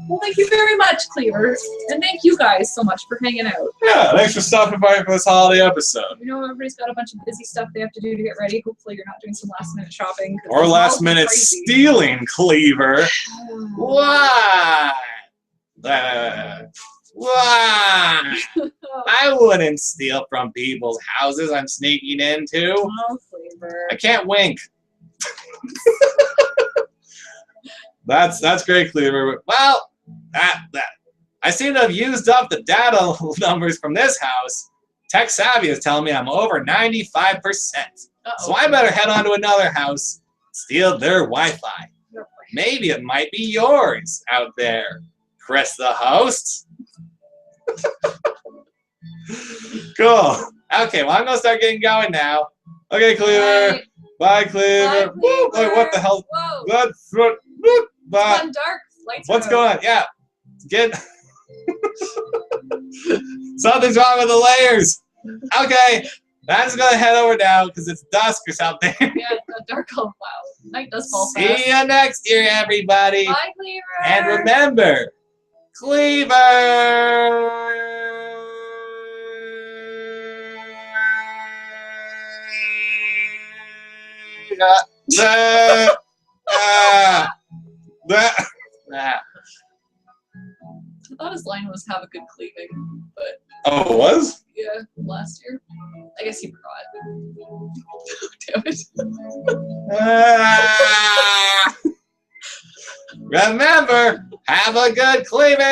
Well, thank you very much, Cleaver. And thank you guys so much for hanging out. Yeah, thanks for stopping by for this holiday episode. You know, everybody's got a bunch of busy stuff they have to do to get ready. Hopefully you're not doing some last-minute shopping. 'cause Or it's last all minute crazy. stealing, Cleaver. Why? Why? I wouldn't steal from people's houses I'm sneaking into. Oh, Cleaver. I can't wink. That's great, Cleaver. Well, I seem to have used up the data numbers from this house. Tech Savvy is telling me I'm over 95%. So I better head on to another house, steal their Wi-Fi. Maybe it might be yours out there, Chris the host. Cool. Okay, well, I'm going to start getting going now. Okay, Cleaver. Right. Bye, Cleaver. Bye, Woo! Wait, what the hell? Whoa. That's what. Woo! It's Bye. gone dark. Lights are What's out. going on? Yeah. Get. Something's wrong with the layers. Okay. I'm just going to head over now because it's dusk or something. Yeah, it's got dark. Oh, wow. Night does fall fast. See you next year, everybody. Bye, Cleaver. And remember, Cleaver. I thought his line was have a good cleaving, but Oh, it was? yeah, last year. I guess he forgot. Damn it. Remember, have a good cleaving.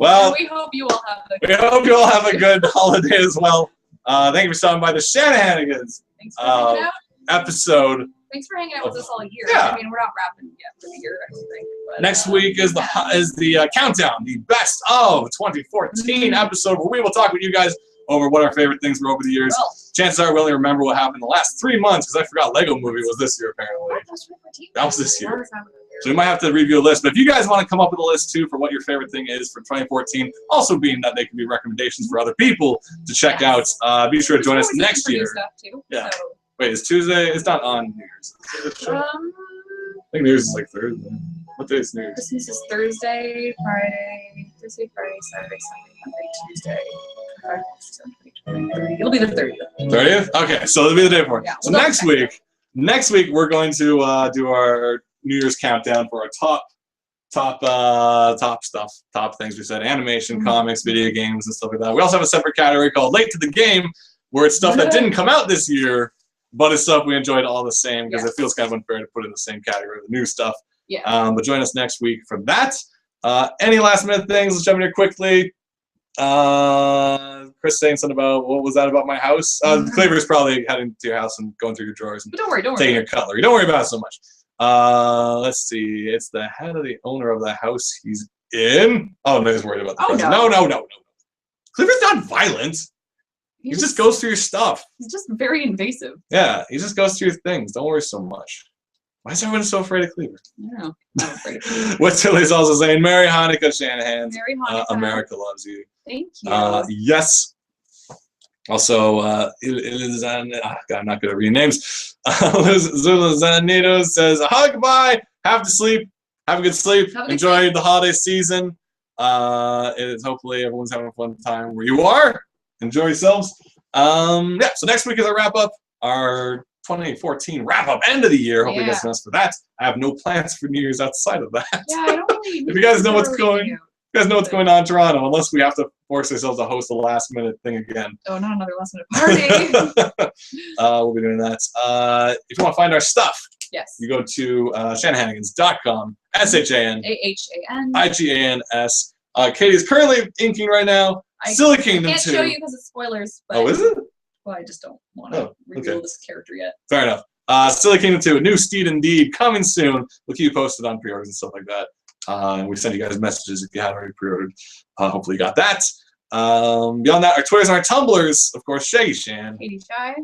Well, we hope you all have a we hope you all have a good holiday as well. Thank you for stopping by the Shanahanigans Thanks for hanging out. episode. Thanks for hanging out with us all year. Yeah. I mean, we're not wrapping yet for the year, I don't think. But, Next week is the countdown, the best of 2014 episode, where we will talk with you guys over what our favorite things were over the years. Well, Chances are we only remember what happened the last 3 months, because I forgot Lego Movie was this year apparently. That was this year. So we might have to review a list. But if you guys want to come up with a list too for what your favorite thing is for 2014, also being that they can be recommendations for other people to check out, be sure to join us next year. Yeah. So, Wait, is Tuesday? It's not on New Year's. I think New Year's is like Thursday. What day is New Year's? Christmas is Thursday, Friday, Saturday, Sunday, Monday, Tuesday. It'll be the 30th. 30th? Okay, so it'll be the day before. Yeah, So we'll next week we're going to do our New Year's countdown for our top top stuff, top things we said: animation, comics, video games, and stuff like that. We also have a separate category called Late to the Game, where it's stuff that didn't come out this year, but it's stuff we enjoyed all the same, because it feels kind of unfair to put in the same category with the new stuff. Yeah. But join us next week for that. Any last minute things? Let's jump in here quickly. Chris saying something about, what was that about my house? Cleaver's probably heading to your house and going through your drawers and don't worry. taking your cutlery. Don't worry about it so much. Let's see. It's the head of the owner of the house he's in. Oh, no, he's worried about the president. No. Cleaver's not violent. He just goes through your stuff. He's just very invasive. Yeah, he just goes through your things. Don't worry so much. Why is everyone so afraid of Cleaver? I don't know. I'm afraid of Cleaver. What Tilly's also saying, Merry Hanukkah, Shanahanigans. Merry Hanukkah. America loves you. Thank you. Yes. Also, I'm not good at reading names. Zula Zanito says, goodbye. Have to sleep. Have a good sleep. Enjoy the holiday season. Hopefully everyone's having a fun time where you are. Enjoy yourselves. Yeah, so next week is our wrap-up. Our 2014 wrap-up, end of the year. Hopefully you guys can ask for that. I have no plans for New Year's outside of that. Yeah, I don't really. If you guys know what's going on in Toronto, unless we have to force ourselves to host a last-minute thing again. Oh, not another last-minute party. We'll be doing that. If you want to find our stuff, yes, you go to Shanahanigans.com. SHANAHIGANS. Katie's currently inking right now. Silly Kingdom 2. I can't show you because it's spoilers. But is it? Well, I just don't want to reveal this character yet. Fair enough. Silly Kingdom 2, New Steed Indeed, coming soon. We'll keep you posted on pre-orders and stuff like that. And we send you guys messages if you haven't already pre-ordered. Hopefully you got that. Beyond that, our Twitters and our Tumblrs, of course, Shaggy Shan. Katie Shy.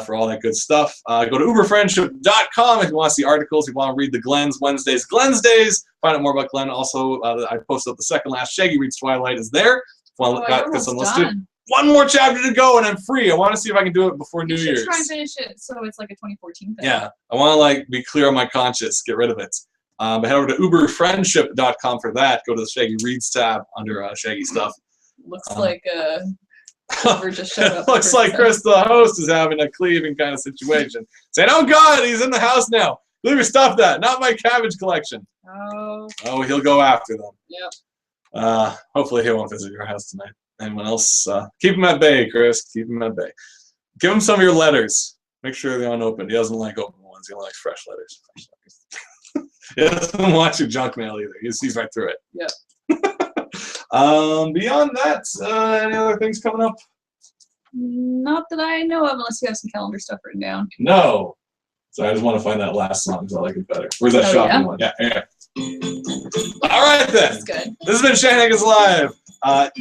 For all that good stuff. Go to uberfriendship.com if you want to see articles, if you want to read the Glenn's Wednesdays. Glenn's Days. Find out more about Glenn. Also, I posted up the second last Shaggy Reads Twilight is there. One more chapter to go and I'm free. I want to see if I can do it before New Year's. You should try and finish it so it's like a 2014 thing. Yeah, I want to be clear on my conscience, get rid of it. But head over to uberfriendship.com for that. Go to the Shaggy Reads tab under Shaggy stuff. Looks like Cleaver just showed up. Looks like Chris, the host, is having a cleaving kind of situation. Saying, oh God, he's in the house now. Cleaver, stop that. Not my cabbage collection. Oh, he'll go after them. Yep. Hopefully he won't visit your house tonight. Anyone else? Keep him at bay, Chris. Keep him at bay. Give him some of your letters. Make sure they're unopened. He doesn't like open ones. He likes fresh letters. He doesn't watch your junk mail either. He sees right through it. Yep. Beyond that, any other things coming up? Not that I know of, unless you have some calendar stuff written down. No. So I just want to find that last song because I like it better. Where's that shopping one? Yeah. All right, then. That's good. This has been Shanahanigans Live.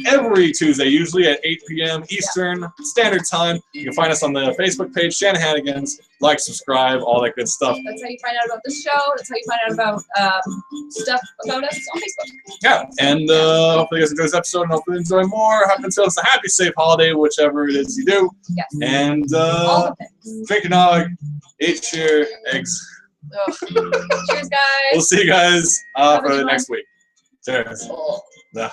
Every Tuesday, usually at 8 p.m. Eastern Standard Time. You can find us on the Facebook page, Shanahanigans. Like, subscribe, all that good stuff. That's how you find out about this show. That's how you find out about stuff about us on Facebook. Yeah, and hopefully you guys enjoy this episode and hopefully enjoy more. Have yourselves a happy, safe holiday, whichever it is you do. Yes. And all the things. drink your nog, eat your eggs. Oh. Cheers, guys. We'll see you guys for the next week. Cheers. Oh. Yeah.